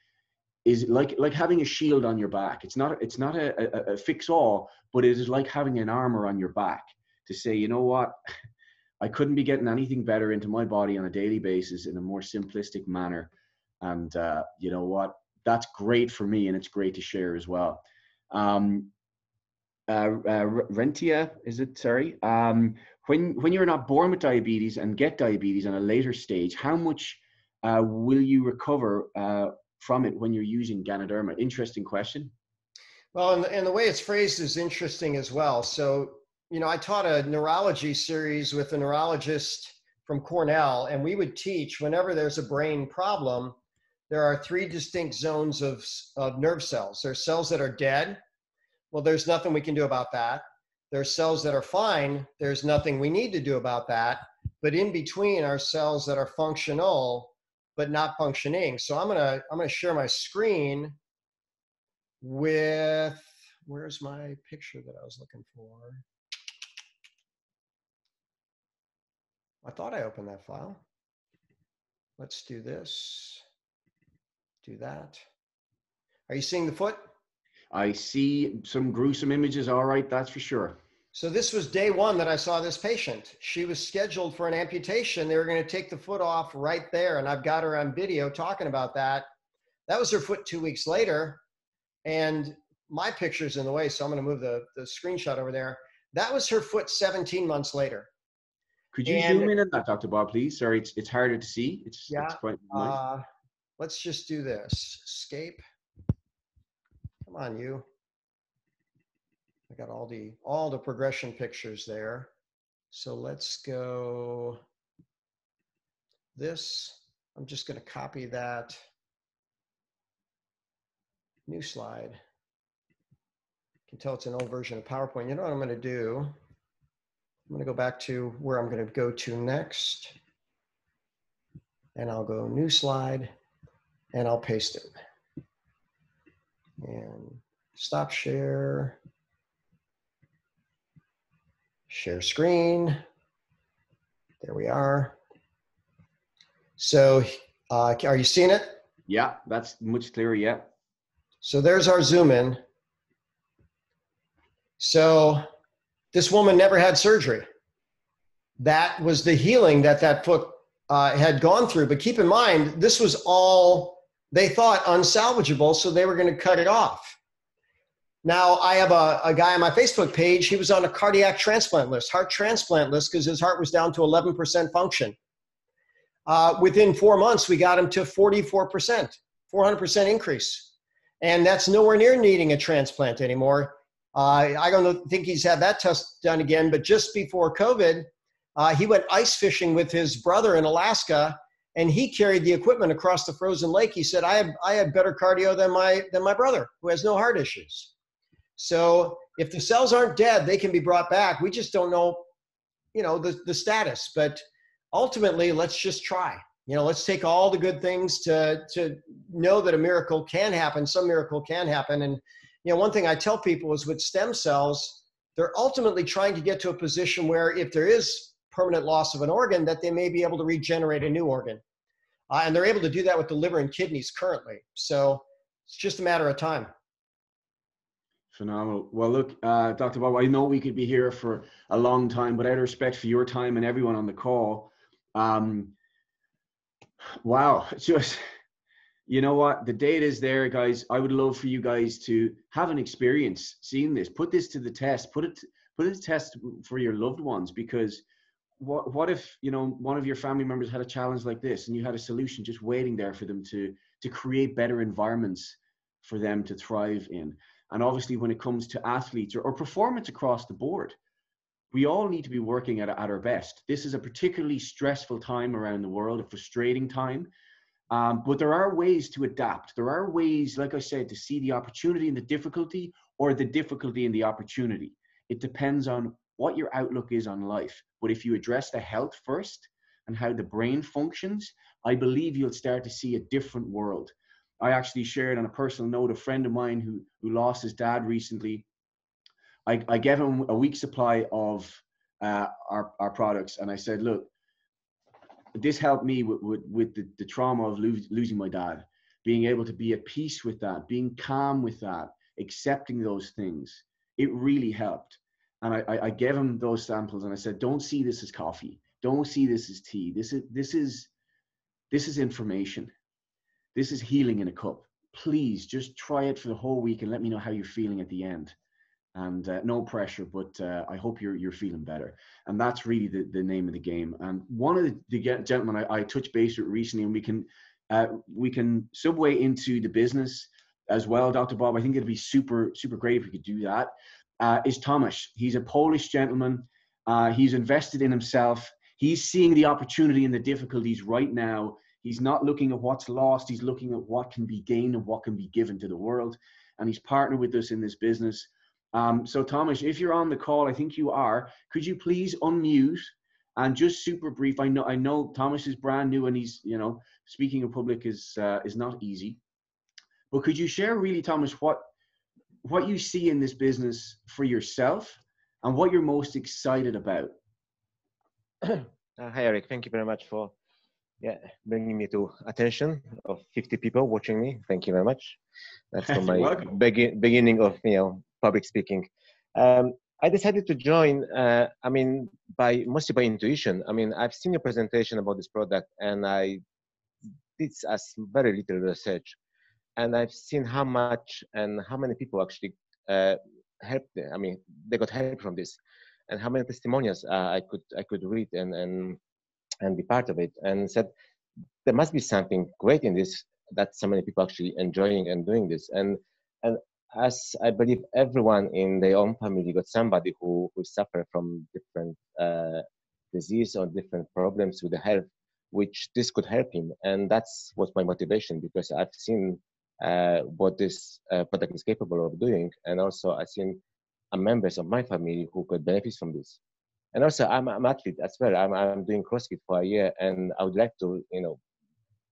is like having a shield on your back. It's not a fix all, but it is like having an armor on your back to say, you know what, I couldn't be getting anything better into my body on a daily basis in a more simplistic manner. And you know what, that's great for me, and it's great to share as well. Rentia, is it? Sorry. When you're not born with diabetes and get diabetes on a later stage, how much will you recover from it when you're using Ganoderma? Interesting question.
Well, and the way it's phrased is interesting as well. So, you know, I taught a neurology series with a neurologist from Cornell, and we would teach whenever there's a brain problem, there are 3 distinct zones of nerve cells. There's cells that are dead. Well, there's nothing we can do about that. There's cells that are fine. There's nothing we need to do about that. But in between are cells that are functional, but not functioning. So I'm gonna share my screen with, where's my picture that I was looking for? I thought I opened that file. Let's do this, do that. Are you seeing the foot?
I see some gruesome images. All right, that's for sure.
So this was day 1 that I saw this patient. She was scheduled for an amputation. They were going to take the foot off right there. And I've got her on video talking about that. That was her foot 2 weeks later. And my picture's in the way, so I'm going to move the screenshot over there. That was her foot 17 months later.
Could you zoom in on that, Dr. Bob, please? Sorry, it's harder to see. It's quite nice.
Let's just do this. Escape. Come on, you. I got all the progression pictures there. So let's go this. I'm just going to copy that. New slide. You can tell it's an old version of PowerPoint. You know what I'm going to do? I'm going to go back to where I'm going to go to next. And I'll go new slide and I'll paste it. And stop share. Share screen. There we are. So are you seeing it?
Yeah, that's much clearer, yeah.
So there's our zoom in. So this woman never had surgery. That was the healing that foot had gone through. But keep in mind, this was all they thought unsalvageable, so they were going to cut it off. Now, I have a guy on my Facebook page. He was on a cardiac transplant list, heart transplant list, because his heart was down to 11% function. Within 4 months, we got him to 44%, 400% increase. And that's nowhere near needing a transplant anymore. I don't think he's had that test done again, but just before COVID, he went ice fishing with his brother in Alaska, and he carried the equipment across the frozen lake. He said, I have better cardio than my brother, who has no heart issues. So if the cells aren't dead, they can be brought back. We just don't know, you know, the status. But ultimately, let's just try. You know, let's take all the good things to know that a miracle can happen. Some miracle can happen. And, you know, one thing I tell people is with stem cells, they're ultimately trying to get to a position where if there is permanent loss of an organ, that they may be able to regenerate a new organ. And they're able to do that with the liver and kidneys currently. So it's just a matter of time.
Phenomenal. Well, look, Dr. Bob, I know we could be here for a long time, but out of respect for your time and everyone on the call, wow, just, you know what, the data is there, guys. I would love for you guys to have an experience seeing this, put this to the test, put it to the test for your loved ones, because what if, you know, one of your family members had a challenge like this and you had a solution just waiting there for them to create better environments for them to thrive in. And obviously when it comes to athletes or performance across the board, we all need to be working at our best. This is a particularly stressful time around the world, a frustrating time. But there are ways to adapt. There are ways, like I said, to see the opportunity in the difficulty or the difficulty in the opportunity. It depends on what your outlook is on life. But if you address the health first and how the brain functions, I believe you'll start to see a different world. I actually shared on a personal note, a friend of mine who lost his dad recently. I gave him a week's supply of our products. And I said, look, this helped me with the trauma of losing my dad, being able to be at peace with that, being calm with that, accepting those things. It really helped. And I gave him those samples and I said, don't see this as coffee. Don't see this as tea. This is information. This is healing in a cup. Please just try it for the whole week and let me know how you're feeling at the end. And no pressure, but I hope you're feeling better. And that's really the name of the game. And one of the gentlemen I touched base with recently, and we can segue into the business as well, Dr. Bob. I think it'd be super great if we could do that. Is Tomasz. He's a Polish gentleman. He's invested in himself. He's seeing the opportunity and the difficulties right now. He's not looking at what's lost. He's looking at what can be gained and what can be given to the world. And he's partnered with us in this business. So Tomasz, if you're on the call, I think you are, could you please unmute and just super brief? I know Tomasz is brand new and he's, speaking in public is not easy, but could you share really, Tomasz, what you see in this business for yourself and what you're most excited about?
Hi, Eric. Thank you very much for bringing me to attention of 50 people watching me. Thank you very much. That's for my beginning of public speaking. I decided to join. Mostly by intuition. I've seen your presentation about this product, and I did very little research, and I've seen how much and how many people actually helped. They got help from this, and how many testimonials I could read and be part of it, and said there must be something great in this, that so many people actually enjoying and doing this. And as I believe everyone in their own family got somebody who suffer from different disease or different problems with the health, which this could help him. And that's was my motivation, because I've seen what this product is capable of doing, and also I've seen members of my family who could benefit from this. And also, I'm an athlete as well. I'm doing CrossFit for a year, and I would like to,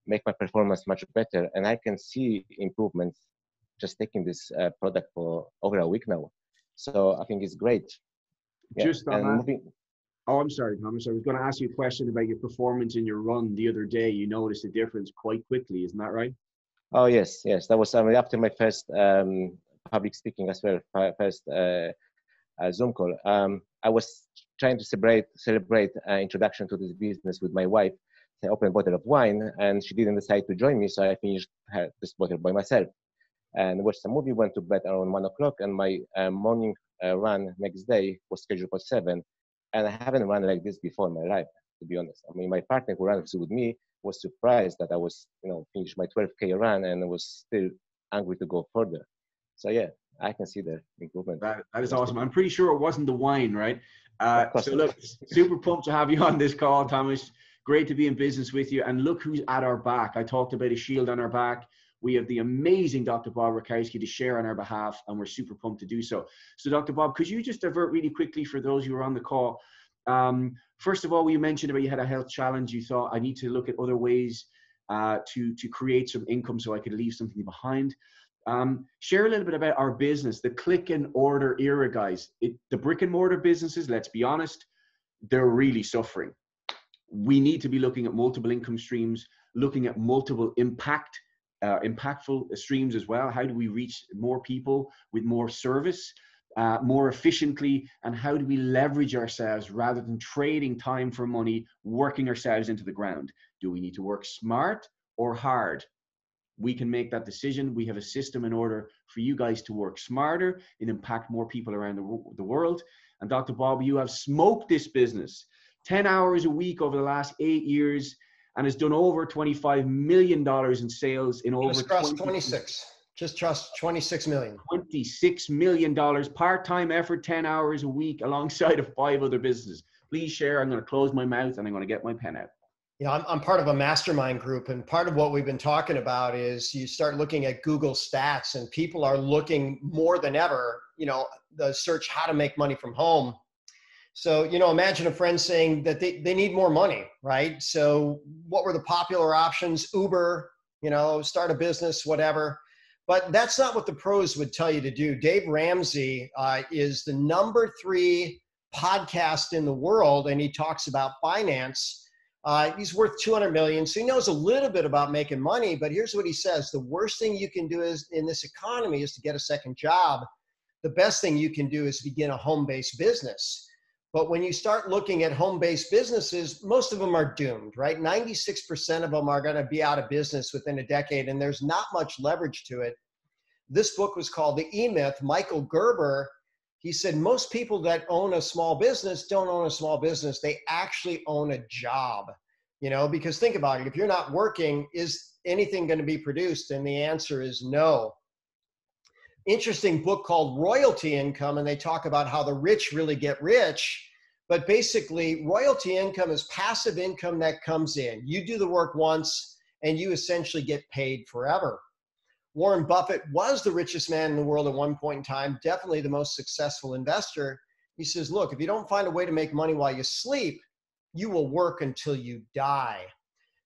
make my performance much better. And I can see improvements just taking this product for over a week now. So I think it's great.
Just on that. Oh, I'm sorry, Thomas. I was going to ask you a question about your performance in your run the other day. You noticed a difference quite quickly, isn't that right?
Oh yes. That was after my first public speaking as well. First Zoom call. I was trying to celebrate introduction to this business with my wife. I opened a bottle of wine, and she didn't decide to join me, so I finished this bottle by myself. And watched a movie, went to bed around 1 o'clock, and my morning run next day was scheduled for 7. And I haven't run like this before in my life, to be honest. My partner who runs with me was surprised that I was, finished my 12K run and was still hungry to go further. So yeah, I can see the improvement.
That is awesome. I'm pretty sure it wasn't the wine, right? So look, super pumped to have you on this call, Thomas. Great to be in business with you. And look who's at our back. I talked about a shield on our back. We have the amazing Dr. Bob Rakowski to share on our behalf, and we're super pumped to do so. So Dr. Bob, could you just divert really quickly for those who are on the call? First of all, you mentioned about you had a health challenge. You thought, I need to look at other ways to create some income so I could leave something behind. Share a little bit about our business, the click and order era, guys. The brick and mortar businesses, let's be honest, they're really suffering. We need to be looking at multiple income streams, looking at multiple impactful streams as well. How do we reach more people with more service, more efficiently, and how do we leverage ourselves rather than trading time for money, working ourselves into the ground? Do we need to work smart or hard? We can make that decision. We have a system in order for you guys to work smarter and impact more people around the world. And Dr. Bob, you have smoked this business 10 hours a week over the last 8 years, and has done over $25 million in sales in over
26. Just trust 26 million.
$26 million, part-time effort, 10 hours a week alongside of 5 other businesses. Please share. I'm going to close my mouth and I'm going to get my pen out.
Yeah, I'm part of a mastermind group, and part of what we've been talking about is you start looking at Google stats, and people are looking more than ever, the search how to make money from home. So, imagine a friend saying that they need more money, right? So what were the popular options? Uber, start a business, whatever. But that's not what the pros would tell you to do. Dave Ramsey is the #3 podcast in the world, and he talks about finance. He's worth 200 million. So he knows a little bit about making money, but here's what he says. The worst thing you can do is in this economy is to get a second job. The best thing you can do is begin a home-based business. But when you start looking at home-based businesses, most of them are doomed, right? 96% of them are going to be out of business within a decade, and there's not much leverage to it. This book was called The E-Myth. Michael Gerber, he said, most people that own a small business don't own a small business. They actually own a job, because think about it. If you're not working, is anything going to be produced? And the answer is no. Interesting book called Royalty Income, and they talk about how the rich really get rich. But basically, royalty income is passive income that comes in. You do the work once, and you essentially get paid forever. Warren Buffett was the richest man in the world at one point in time, definitely the most successful investor. He says, look, if you don't find a way to make money while you sleep, you will work until you die.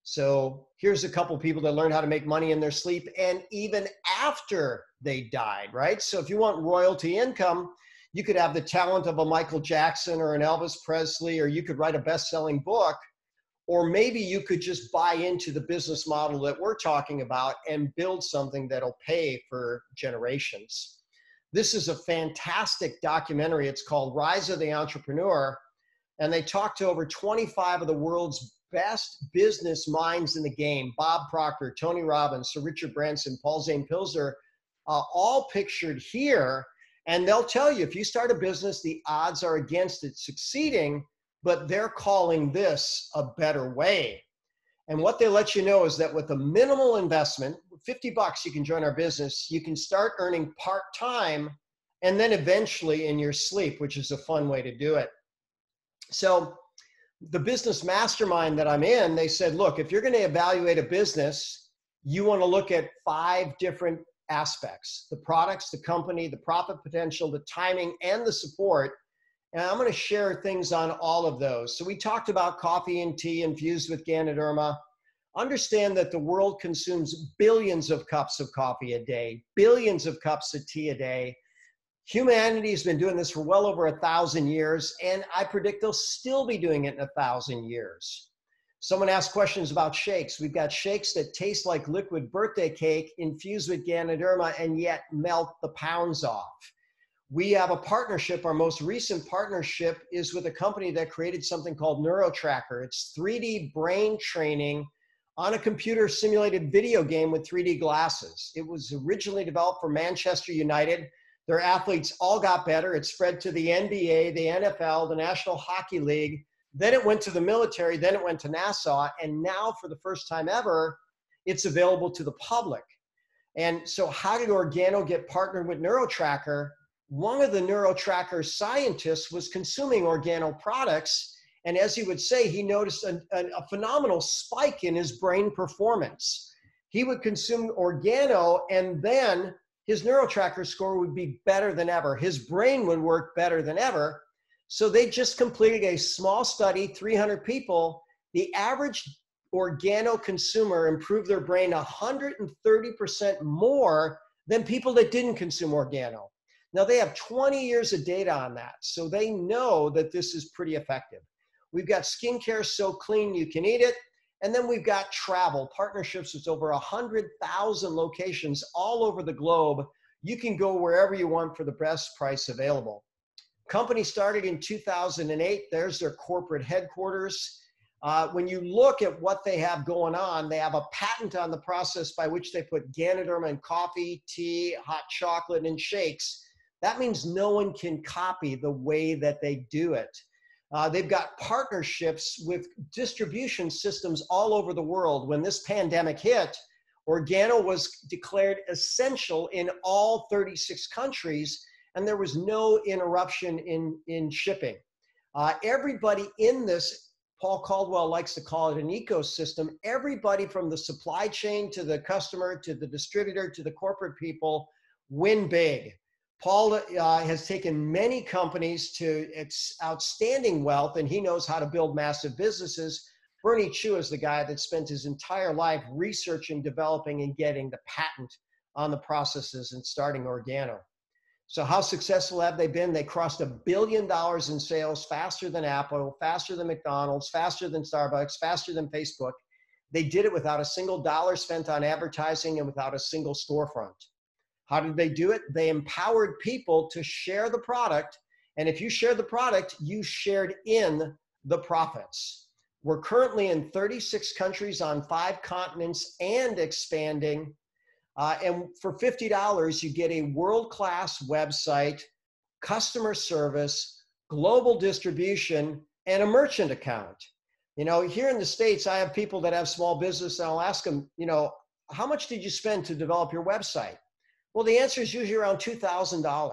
So here's a couple of people that learned how to make money in their sleep and even after they died, right? So if you want royalty income, you could have the talent of a Michael Jackson or an Elvis Presley, or you could write a best-selling book. Or maybe you could just buy into the business model that we're talking about and build something that'll pay for generations. This is a fantastic documentary. It's called Rise of the Entrepreneur. And they talked to over 25 of the world's best business minds in the game. Bob Proctor, Tony Robbins, Sir Richard Branson, Paul Zane Pilzer, all pictured here. And they'll tell you, if you start a business, the odds are against it succeeding, but they're calling this a better way. And what they let you know is that with a minimal investment, $50, you can join our business. You can start earning part-time and then eventually in your sleep, which is a fun way to do it. So the business mastermind that I'm in, they said, look, if you're going to evaluate a business, you want to look at 5 different aspects: the products, the company, the profit potential, the timing, and the support. And I'm going to share things on all of those. So we talked about coffee and tea infused with Ganoderma. Understand that the world consumes billions of cups of coffee a day, billions of cups of tea a day. Humanity has been doing this for well over 1,000 years, and I predict they'll still be doing it in 1,000 years. Someone asked questions about shakes. We've got shakes that taste like liquid birthday cake infused with Ganoderma and yet melt the pounds off. We have a partnership. Our most recent partnership is with a company that created something called NeuroTracker. It's 3D brain training on a computer simulated video game with 3D glasses. It was originally developed for Manchester United. Their athletes all got better. It spread to the NBA, the NFL, the National Hockey League. Then it went to the military. Then it went to NASA. And now, for the first time ever, it's available to the public. And so how did Organo get partnered with NeuroTracker? One of the NeuroTracker scientists was consuming Organo products. And as he would say, he noticed a phenomenal spike in his brain performance. He would consume Organo, and then his NeuroTracker score would be better than ever. His brain would work better than ever. So they just completed a small study, 300 people. The average Organo consumer improved their brain 130% more than people that didn't consume Organo. Now, they have 20 years of data on that, so they know that this is pretty effective. We've got skincare so clean you can eat it, and then we've got travel, partnerships with over 100,000 locations all over the globe. You can go wherever you want for the best price available. Company started in 2008. There's their corporate headquarters. When you look at what they have going on, they have a patent on the process by which they put Ganoderma in coffee, tea, hot chocolate, and shakes. That means no one can copy the way that they do it. They've got partnerships with distribution systems all over the world. When this pandemic hit, Organo was declared essential in all 36 countries, and there was no interruption in shipping. Everybody in this, Paul Caldwell likes to call it an ecosystem, everybody from the supply chain to the customer, to the distributor, to the corporate people win big. Paul has taken many companies to outstanding wealth, and he knows how to build massive businesses. Bernie Chu is the guy that spent his entire life researching, developing, and getting the patent on the processes and starting Organo. So how successful have they been? They crossed $1 billion in sales faster than Apple, faster than McDonald's, faster than Starbucks, faster than Facebook. They did it without a single dollar spent on advertising and without a single storefront. How did they do it? They empowered people to share the product. And if you share the product, you shared in the profits. We're currently in 36 countries on 5 continents and expanding. And for $50, you get a world-class website, customer service, global distribution, and a merchant account. You know, here in the States, I have people that have small business, and I'll ask them, you know, how much did you spend to develop your website? Well, the answer is usually around $2,000.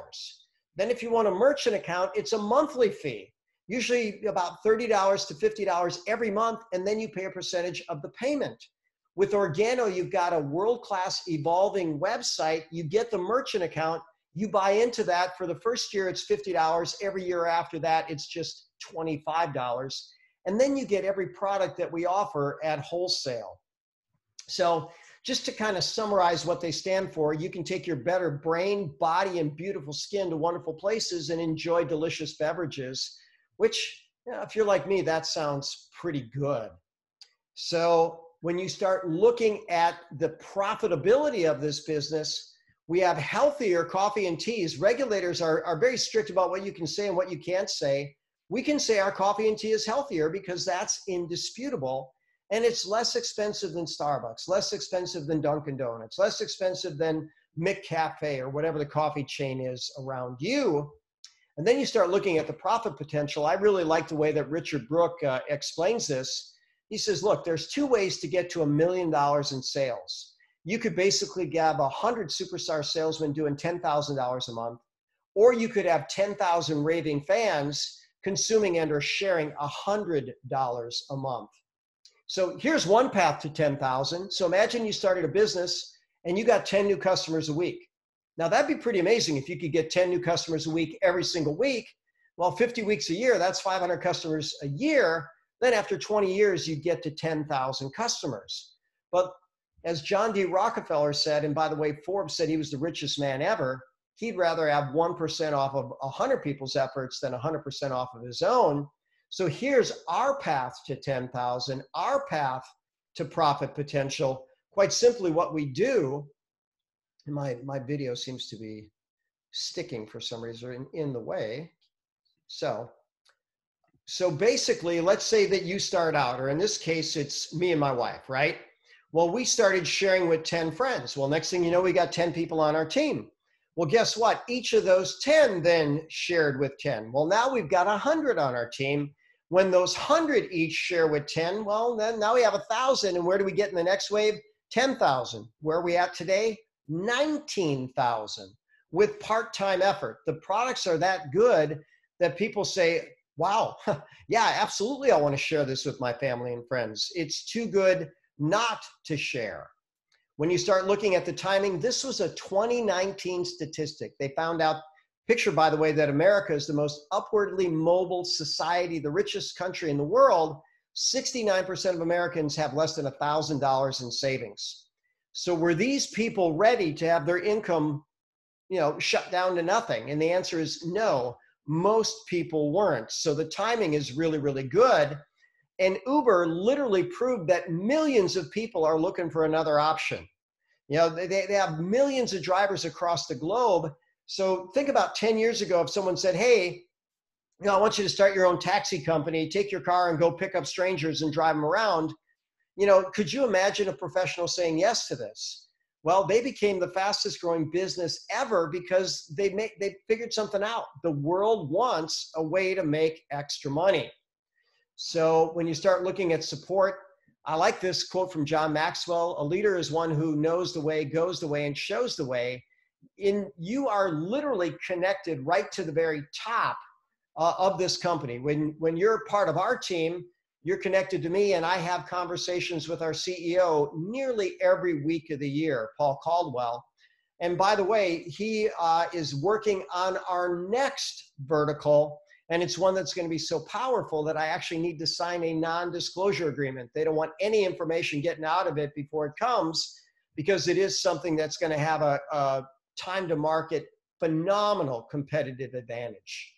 Then if you want a merchant account, it's a monthly fee, usually about $30 to $50 every month, and then you pay a percentage of the payment. With Organo, you've got a world-class evolving website. You get the merchant account, you buy into that. For the first year, it's $50. Every year after that, it's just $25. And then you get every product that we offer at wholesale. So just to kind of summarize what they stand for, you can take your better brain, body, and beautiful skin to wonderful places and enjoy delicious beverages, which, you know, if you're like me, that sounds pretty good. So when you start looking at the profitability of this business, we have healthier coffee and teas. Regulators are very strict about what you can say and what you can't say. We can say our coffee and tea is healthier because that's indisputable. And it's less expensive than Starbucks, less expensive than Dunkin' Donuts, less expensive than McCafe or whatever the coffee chain is around you. And then you start looking at the profit potential. I really like the way that Richard Brooke explains this. He says, look, there's 2 ways to get to $1 million in sales. You could basically have 100 superstar salesmen doing $10,000 a month, or you could have 10,000 raving fans consuming and or sharing $100 a month. So here's one path to 10,000. So imagine you started a business and you got 10 new customers a week. Now that'd be pretty amazing if you could get 10 new customers a week every single week. Well, 50 weeks a year, that's 500 customers a year. Then after 20 years, you get to 10,000 customers. But as John D. Rockefeller said, and by the way, Forbes said he was the richest man ever, he'd rather have 1% off of 100 people's efforts than 100% off of his own. So here's our path to 10,000, our path to profit potential. Quite simply what we do, and my video seems to be sticking for some reason in the way. So basically, let's say that you start out, or in this case, it's me and my wife, right? Well, we started sharing with 10 friends. Well, next thing you know, we got 10 people on our team. Well, guess what? Each of those 10 then shared with 10. Well, now we've got 100 on our team. When those 100 each share with 10, well, then now we have 1,000. And where do we get in the next wave? 10,000. Where are we at today? 19,000 with part-time effort. The products are that good that people say, wow, yeah, absolutely, I want to share this with my family and friends. It's too good not to share. When you start looking at the timing, this was a 2019 statistic. They found out, picture by the way, that America is the most upwardly mobile society, the richest country in the world. 69% of Americans have less than $1,000 in savings. So were these people ready to have their income, you know, shut down to nothing? And the answer is no, most people weren't. So the timing is really, really good. And Uber literally proved that millions of people are looking for another option. You know, they have millions of drivers across the globe. So think about 10 years ago, if someone said, hey, you know, I want you to start your own taxi company, take your car and go pick up strangers and drive them around. You know, could you imagine a professional saying yes to this? Well, they became the fastest growing business ever because they figured something out. The world wants a way to make extra money. So when you start looking at support, I like this quote from John Maxwell: a leader is one who knows the way, goes the way, and shows the way. You are literally connected right to the very top of this company. When you're part of our team, you're connected to me, and I have conversations with our CEO nearly every week of the year, Paul Caldwell. And by the way, he is working on our next vertical, and it's one that's going to be so powerful that I actually need to sign a non-disclosure agreement. They don't want any information getting out of it before it comes, because it is something that's going to have a time to market phenomenal competitive advantage.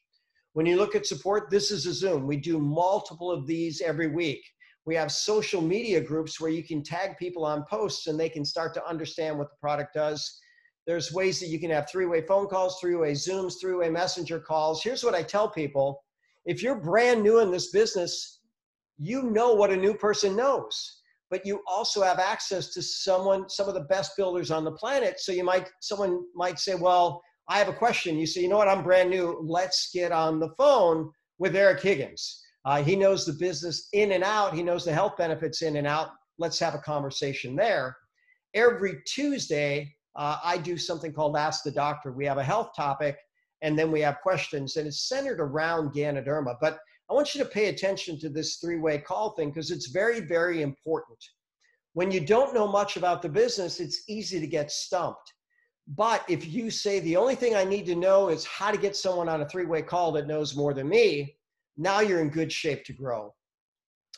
When you look at support, this is a Zoom. We do multiple of these every week. We have social media groups where you can tag people on posts and they can start to understand what the product does. There's ways that you can have three-way phone calls, three-way Zooms, three-way messenger calls. Here's what I tell people. If you're brand new in this business, you know what a new person knows, but you also have access to some of the best builders on the planet. So someone might say, well, I have a question. You say, you know what, I'm brand new. Let's get on the phone with Eric Higgins. He knows the business in and out. He knows the health benefits in and out. Let's have a conversation there. Every Tuesday, I do something called Ask the Doctor. We have a health topic, and then we have questions, and it's centered around Ganoderma. But I want you to pay attention to this three-way call thing, because it's very, very important. When you don't know much about the business, it's easy to get stumped. But if you say, the only thing I need to know is how to get someone on a three-way call that knows more than me, now you're in good shape to grow.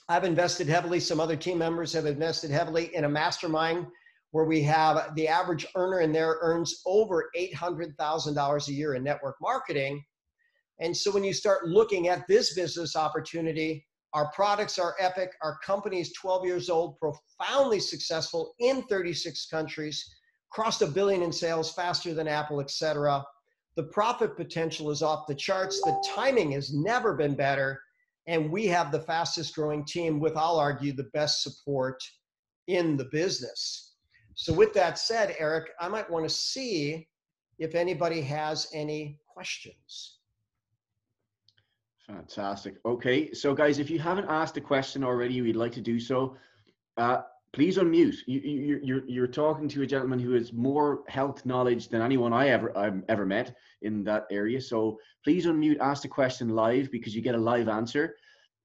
I've invested heavily. Some other team members have invested heavily in a mastermind where we have the average earner in there earns over $800,000 a year in network marketing. And so when you start looking at this business opportunity, our products are epic. Our company is 12 years old, profoundly successful in 36 countries, crossed $1 billion in sales faster than Apple, et cetera. The profit potential is off the charts. The timing has never been better. And we have the fastest growing team with, I'll argue, the best support in the business. So with that said, Eric, I might want to see if anybody has any questions.
Fantastic. Okay, so guys, if you haven't asked a question already, we'd like to do so. Please unmute. You're talking to a gentleman who has more health knowledge than anyone I've ever met in that area. So please unmute, ask the question live, because you get a live answer,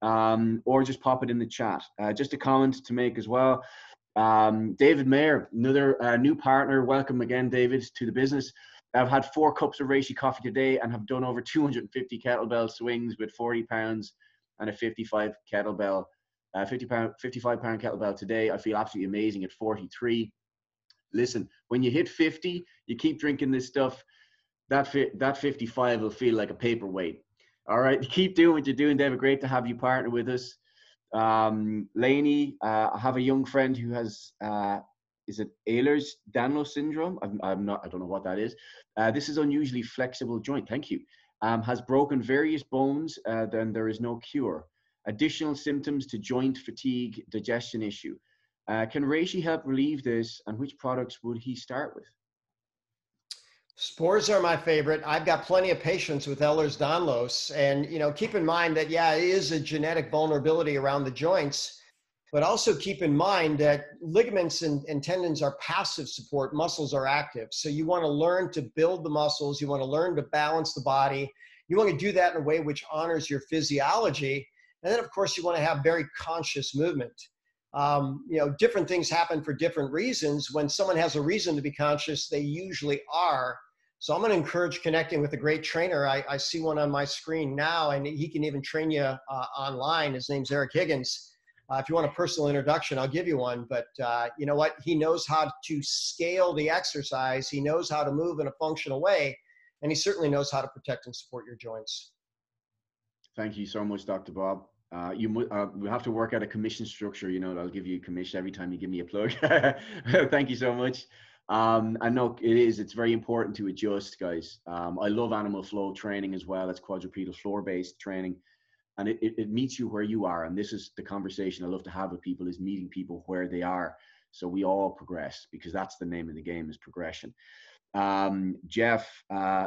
or just pop it in the chat. Just a comment to make as well. David Mayer, another new partner. Welcome again, David, to the business. I've had 4 cups of reishi coffee today and have done over 250 kettlebell swings with 40 pounds and a 55 kettlebell. 55-pound kettlebell today. I feel absolutely amazing at 43. Listen, when you hit 50, you keep drinking this stuff, that 55 will feel like a paperweight. All right, keep doing what you're doing, David. Great to have you partner with us. Lainey, I have a young friend who has, is it Ehlers-Danlos syndrome? I don't know what that is. This is unusually flexible joint. Thank you. Has broken various bones. Then there is no cure. Additional symptoms to joint fatigue, digestion issue. Can reishi help relieve this, and which products would he start with?
Spores are my favorite. I've got plenty of patients with Ehlers-Danlos, and keep in mind that, yeah, it is a genetic vulnerability around the joints, but also keep in mind that ligaments and tendons are passive support, muscles are active. So you want to learn to build the muscles, you want to learn to balance the body, you want to do that in a way which honors your physiology. And then, of course, you want to have very conscious movement. Different things happen for different reasons. When someone has a reason to be conscious, they usually are. So I'm going to encourage connecting with a great trainer. I see one on my screen now, and he can even train you online. His name's Eric Higgins. If you want a personal introduction, I'll give you one. But you know what? He knows how to scale the exercise. He knows how to move in a functional way. And he certainly knows how to protect and support your joints.
Thank you so much, Dr. Bob. We have to work out a commission structure, I'll give you a commission every time you give me a plug. Thank you so much. I know it's very important to adjust, guys. I love animal flow training as well. It's quadrupedal floor-based training, and it meets you where you are. And this is the conversation I love to have with people, is meeting people where they are. So we all progress, because that's the name of the game, is progression. Jeff,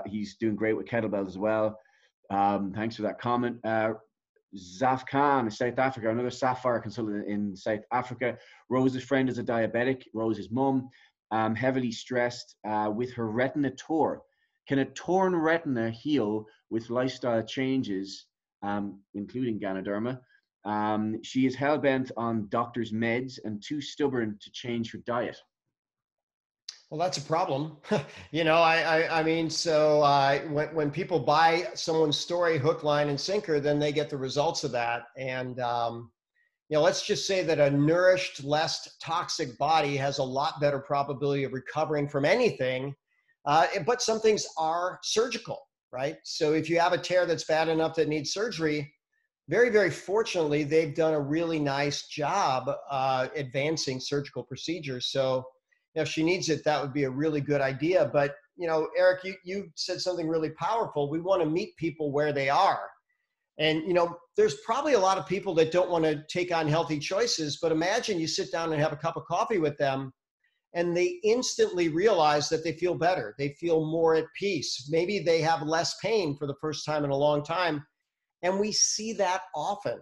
he's doing great with kettlebells as well. Thanks for that comment. Zaf Khan in South Africa, another Sapphire consultant in South Africa. Rose's friend is a diabetic, Rose's mum, heavily stressed with her retina tore. Can a torn retina heal with lifestyle changes, including Ganoderma? She is hell-bent on doctor's meds and too stubborn to change her diet.
Well, that's a problem. You know, I mean, so when people buy someone's story hook, line, and sinker, then they get the results of that. And, you know, let's just say that a nourished, less toxic body has a lot better probability of recovering from anything. But some things are surgical, right? So if you have a tear that's bad enough that needs surgery, very, very fortunately, they've done a really nice job advancing surgical procedures. So if she needs it, that would be a really good idea. But, you know, Eric, you said something really powerful. We want to meet people where they are. And, you know, there's probably a lot of people that don't want to take on healthy choices, but imagine you sit down and have a cup of coffee with them and they instantly realize that they feel better. They feel more at peace. Maybe they have less pain for the first time in a long time. And we see that often.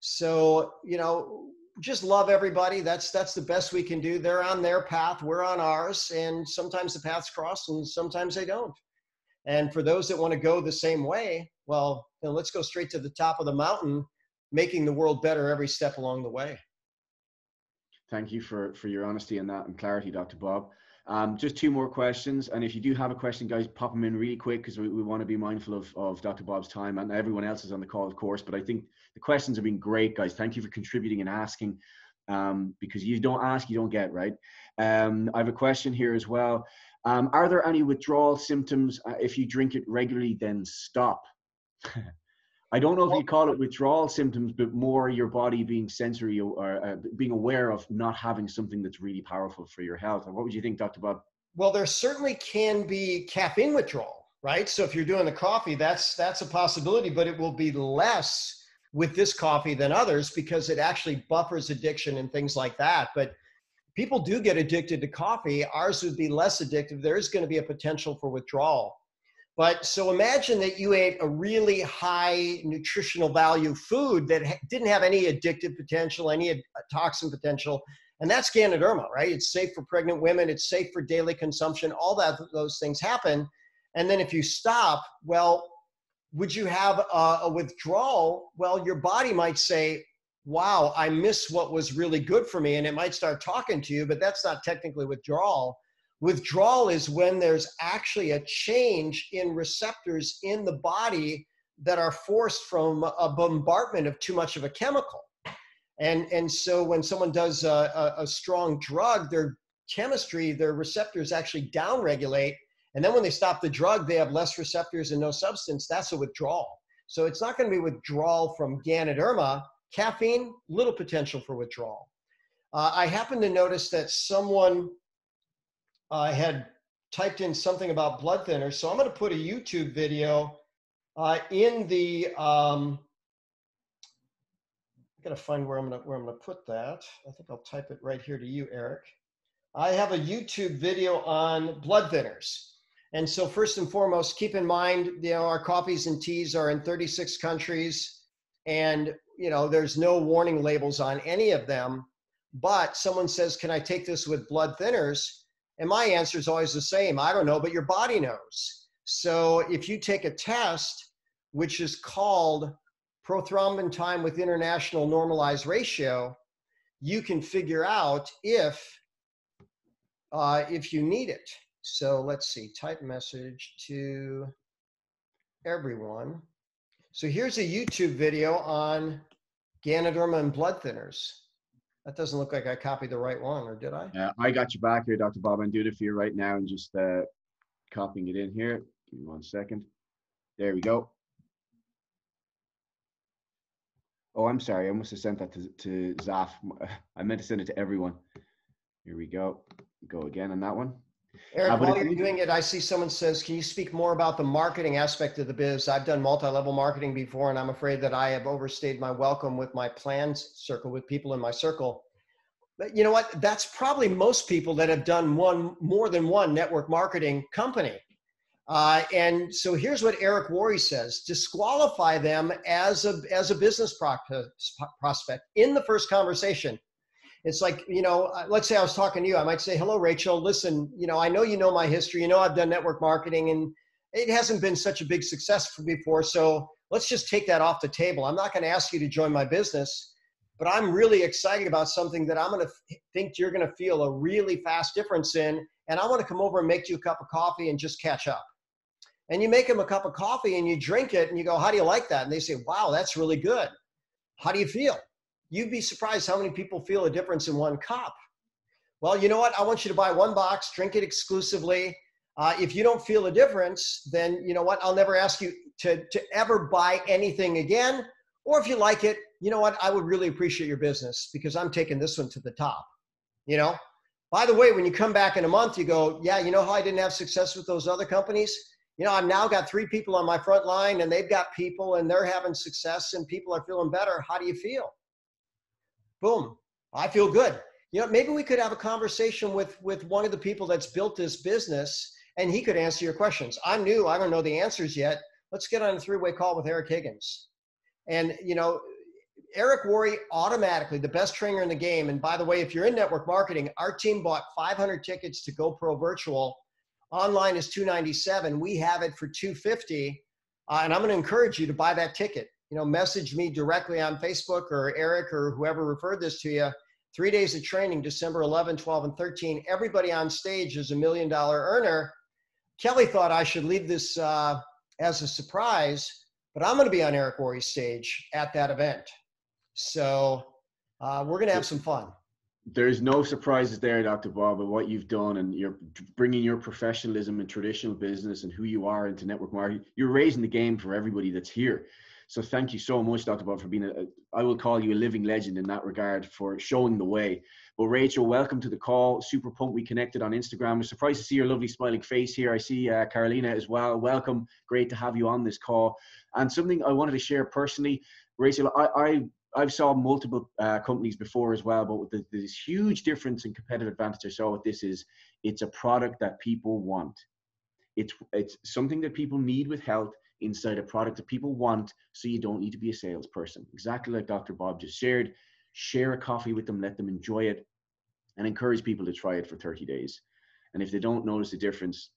So, you know, just love everybody. That's the best we can do. They're on their path, we're on ours, and sometimes the paths cross and sometimes they don't. And for those that want to go the same way, well, you know, let's go straight to the top of the mountain, making the world better every step along the way.
Thank you for your honesty and that and clarity, Dr. Bob. Just two more questions. And if you do have a question, guys, pop them in really quick because we want to be mindful of Dr. Bob's time and everyone else is on the call, of course. But I think the questions have been great, guys. Thank you for contributing and asking because you don't ask, you don't get, right? I have a question here as well. Are there any withdrawal symptoms if you drink it regularly, then stop? I don't know if you call it withdrawal symptoms, but more your body being sensory or being aware of not having something that's really powerful for your health. What would you think, Dr. Bob?
Well, there certainly can be caffeine withdrawal, right? So if you're doing the coffee, that's a possibility, but it will be less with this coffee than others because it actually buffers addiction and things like that. But people do get addicted to coffee. Ours would be less addictive. There is going to be a potential for withdrawal. But so imagine that you ate a really high nutritional value food that didn't have any addictive potential, any toxin potential, and that's Ganoderma, right? It's safe for pregnant women. It's safe for daily consumption. All those things happen. And then if you stop, well, would you have a withdrawal? Well, your body might say, wow, I miss what was really good for me. And it might start talking to you, but that's not technically withdrawal. Withdrawal is when there's actually a change in receptors in the body that are forced from a bombardment of too much of a chemical. And so when someone does a strong drug, their chemistry, their receptors actually downregulate. And then when they stop the drug, they have less receptors and no substance. That's a withdrawal. So it's not going to be withdrawal from Ganoderma. Caffeine, little potential for withdrawal. I happen to notice that someone had typed in something about blood thinners. So I'm going to put a YouTube video in the, I got to find where I'm going to put that. I think I'll type it right here to you, Eric. I have a YouTube video on blood thinners. And so first and foremost, keep in mind, you know, our coffees and teas are in 36 countries and, you know, there's no warning labels on any of them, but someone says, can I take this with blood thinners? And my answer is always the same. I don't know, but your body knows. So if you take a test, which is called prothrombin time with international normalized ratio, you can figure out if you need it. So let's see, type message to everyone. So here's a YouTube video on Ganoderma and blood thinners. That doesn't look like I copied the right one, or did I?
Yeah, I got you back here, Dr. Bob. I'm doing it for you right now and just copying it in here. Give me 1 second. There we go. Oh, I'm sorry. I must have sent that to Zaf. I meant to send it to everyone. Here we go. Go again on that one.
Eric, while you're doing it, I see someone says, can you speak more about the marketing aspect of the biz? I've done multi-level marketing before, and I'm afraid that I have overstayed my welcome with my plans circle, with people in my circle. But you know what? That's probably most people that have done more than one network marketing company. And so here's what Eric Worre says: disqualify them as a business prospect in the first conversation. It's like, let's say I was talking to you. I might say, hello, Rachel. Listen, I know my history. I've done network marketing and it hasn't been such a big success for me before. So let's just take that off the table. I'm not going to ask you to join my business, but I'm really excited about something that I'm going to think you're going to feel a really fast difference in. And I want to come over and make you a cup of coffee and just catch up. And you make them a cup of coffee and you drink it and you go, how do you like that? And they say, wow, that's really good. How do you feel? You'd be surprised how many people feel a difference in one cup. Well, you know what? I want you to buy one box, drink it exclusively. If you don't feel a difference, then you know what? I'll never ask you to ever buy anything again. Or if you like it, you know what? I would really appreciate your business because I'm taking this one to the top. By the way, when you come back in a month, you go, yeah, you know how I didn't have success with those other companies? I've now got 3 people on my front line and they've got people and they're having success and people are feeling better. How do you feel? Boom. I feel good. Maybe we could have a conversation with one of the people that's built this business and he could answer your questions. I'm new. I don't know the answers yet. Let's get on a 3-way call with Eric Higgins. And, Eric Worre, automatically the best trainer in the game. And by the way, if you're in network marketing, our team bought 500 tickets to GoPro Virtual. Online is $297. We have it for $250. And I'm going to encourage you to buy that ticket. Message me directly on Facebook or Eric or whoever referred this to you. 3 days of training, December 11, 12, and 13. Everybody on stage is $1 million earner. Kelly thought I should leave this as a surprise, but I'm going to be on Eric Worre's stage at that event. So we're going to have some fun.
There's no surprises there, Dr. Bob, of what you've done, and you're bringing your professionalism and traditional business and who you are into network marketing. You're raising the game for everybody that's here. So thank you so much, Dr. Bob, for being I will call you a living legend in that regard, for showing the way. Well, Rachel, welcome to the call. Super pumped we connected on Instagram. I'm surprised to see your lovely smiling face here. I see Carolina as well. Welcome. Great to have you on this call. And something I wanted to share personally, Rachel, I've saw multiple companies before as well, but this huge difference in competitive advantage I saw with this is it's a product that people want. It's something that people need with health inside a product that people want, so you don't need to be a salesperson. Exactly like Dr. Bob just shared. Share a coffee with them, let them enjoy it, and encourage people to try it for 30 days. And if they don't notice the difference,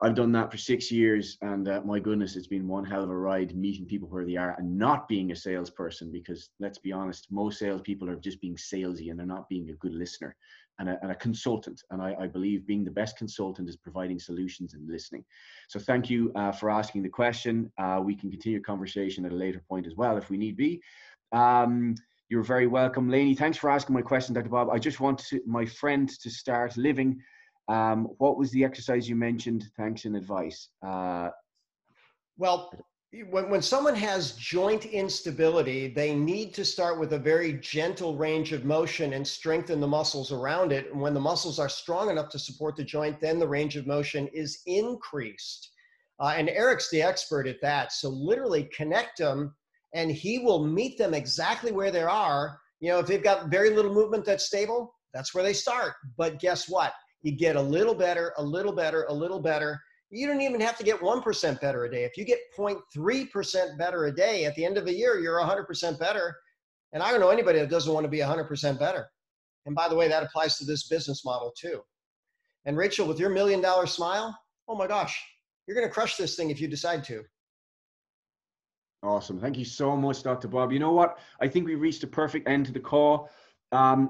I've done that for 6 years, and my goodness, it's been one hell of a ride meeting people where they are and not being a salesperson, because let's be honest, most salespeople are just being salesy and they're not being a good listener and a consultant. And I believe being the best consultant is providing solutions and listening. So thank you for asking the question. We can continue conversation at a later point as well if we need be. You're very welcome. Lainey, thanks for asking my question, Dr. Bob. I just want my friend to start living. What was the exercise you mentioned? Thanks in advice.
Well, when someone has joint instability, they need to start with a very gentle range of motion and strengthen the muscles around it. And when the muscles are strong enough to support the joint, then the range of motion is increased. And Eric's the expert at that. So literally connect them and he will meet them exactly where they are. If they've got very little movement that's stable, that's where they start. But guess what? You get a little better, a little better, a little better. You don't even have to get 1% better a day. If you get 0.3% better a day, at the end of the year, you're 100% better. And I don't know anybody that doesn't want to be 100% better. And by the way, that applies to this business model too. And Rachel, with your $1 million smile, oh my gosh, you're going to crush this thing if you decide to.
Awesome. Thank you so much, Dr. Bob. You know what? I think we reached a perfect end to the call.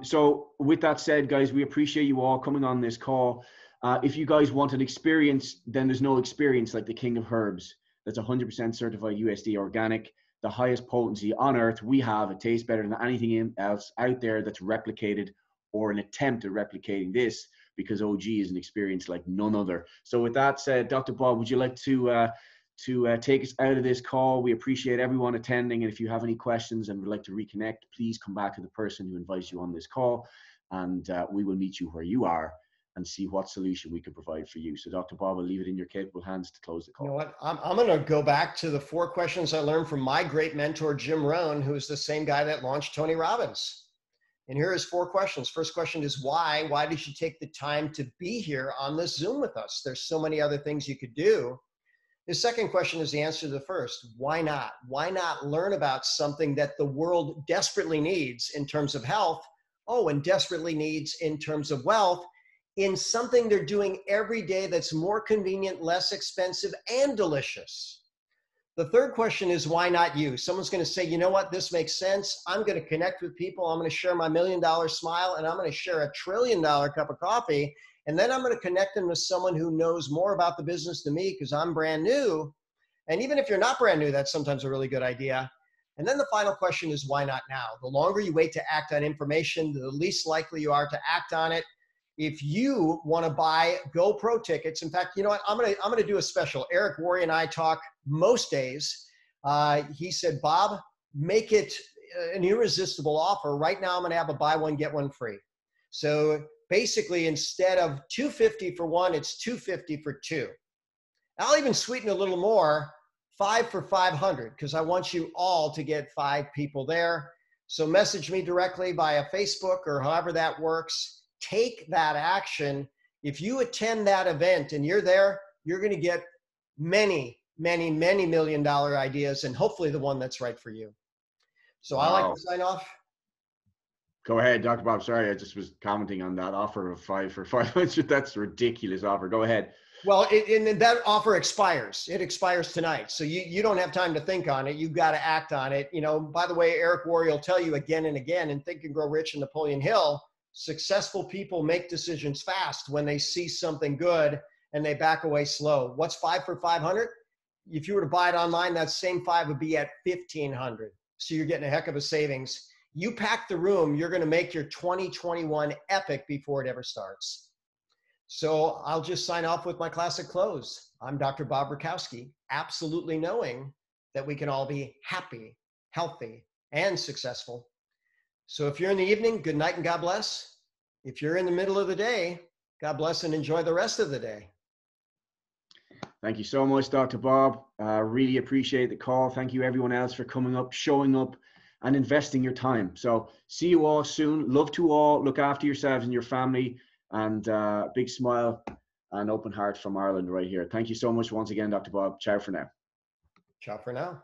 So with that said, guys, we appreciate you all coming on this call. If you guys want an experience, then there's no experience like the King of Herbs. That's 100% certified USD organic, the highest potency on earth. We have, it tastes better than anything else out there that's replicated or an attempt at replicating this, because OG is an experience like none other. So with that said, Dr. Bob, would you like to take us out of this call? We appreciate everyone attending. And if you have any questions and would like to reconnect, please come back to the person who invites you on this call, and we will meet you where you are and see what solution we can provide for you. So Dr. Bob, I'll leave it in your capable hands to close the call.
You know what? I'm going to go back to the 4 questions I learned from my great mentor, Jim Rohn, who is the same guy that launched Tony Robbins. And here is 4 questions. First question is why? Why did you take the time to be here on this Zoom with us? There's so many other things you could do. The second question is the answer to the first. Why not? Why not learn about something that the world desperately needs in terms of health? Oh, and desperately needs in terms of wealth, in something they're doing every day that's more convenient, less expensive, and delicious. The third question is why not you? Someone's going to say, you know what, this makes sense. I'm going to connect with people. I'm going to share my $1 million smile, and I'm going to share a $1 trillion cup of coffee. And then I'm going to connect them with someone who knows more about the business than me because I'm brand new. And even if you're not brand new, that's sometimes a really good idea. And then the final question is why not now? The longer you wait to act on information, the least likely you are to act on it. If you want to buy GoPro tickets, in fact, you know what? I'm gonna do a special. Eric Worre and I talk most days. He said, Bob, make it an irresistible offer. Right now, I'm gonna have a buy one, get one free. So basically, instead of $250 for one, it's $250 for two. I'll even sweeten a little more, 5 for 500, because I want you all to get 5 people there. So message me directly via Facebook or however that works. Take that action. If you attend that event and you're there, you're going to get many, many, many $1 million ideas and hopefully the one that's right for you. So wow. I like to sign off.
Go ahead, Dr. Bob. Sorry, I just was commenting on that offer of 5 for 500. That's a ridiculous offer. Go ahead.
Well, and that offer expires. It expires tonight. So you don't have time to think on it. You've got to act on it. You know, by the way, Eric Worre will tell you again and again in Think and Grow Rich and Napoleon Hill, successful people make decisions fast when they see something good and they back away slow. What's 5 for 500? If you were to buy it online, that same 5 would be at 1,500. So you're getting a heck of a savings. You pack the room, you're going to make your 2021 epic before it ever starts. So I'll just sign off with my classic close. I'm Dr. Bob Rakowski, absolutely knowing that we can all be happy, healthy, and successful. So if you're in the evening, good night and God bless. If you're in the middle of the day, God bless and enjoy the rest of the day.
Thank you so much, Dr. Bob. Really appreciate the call. Thank you everyone else for coming up, showing up, and investing your time. So see you all soon. Love to all. Look after yourselves and your family. And big smile and open heart from Ireland right here. Thank you so much once again, Dr. Bob. Ciao for now.
Ciao for now.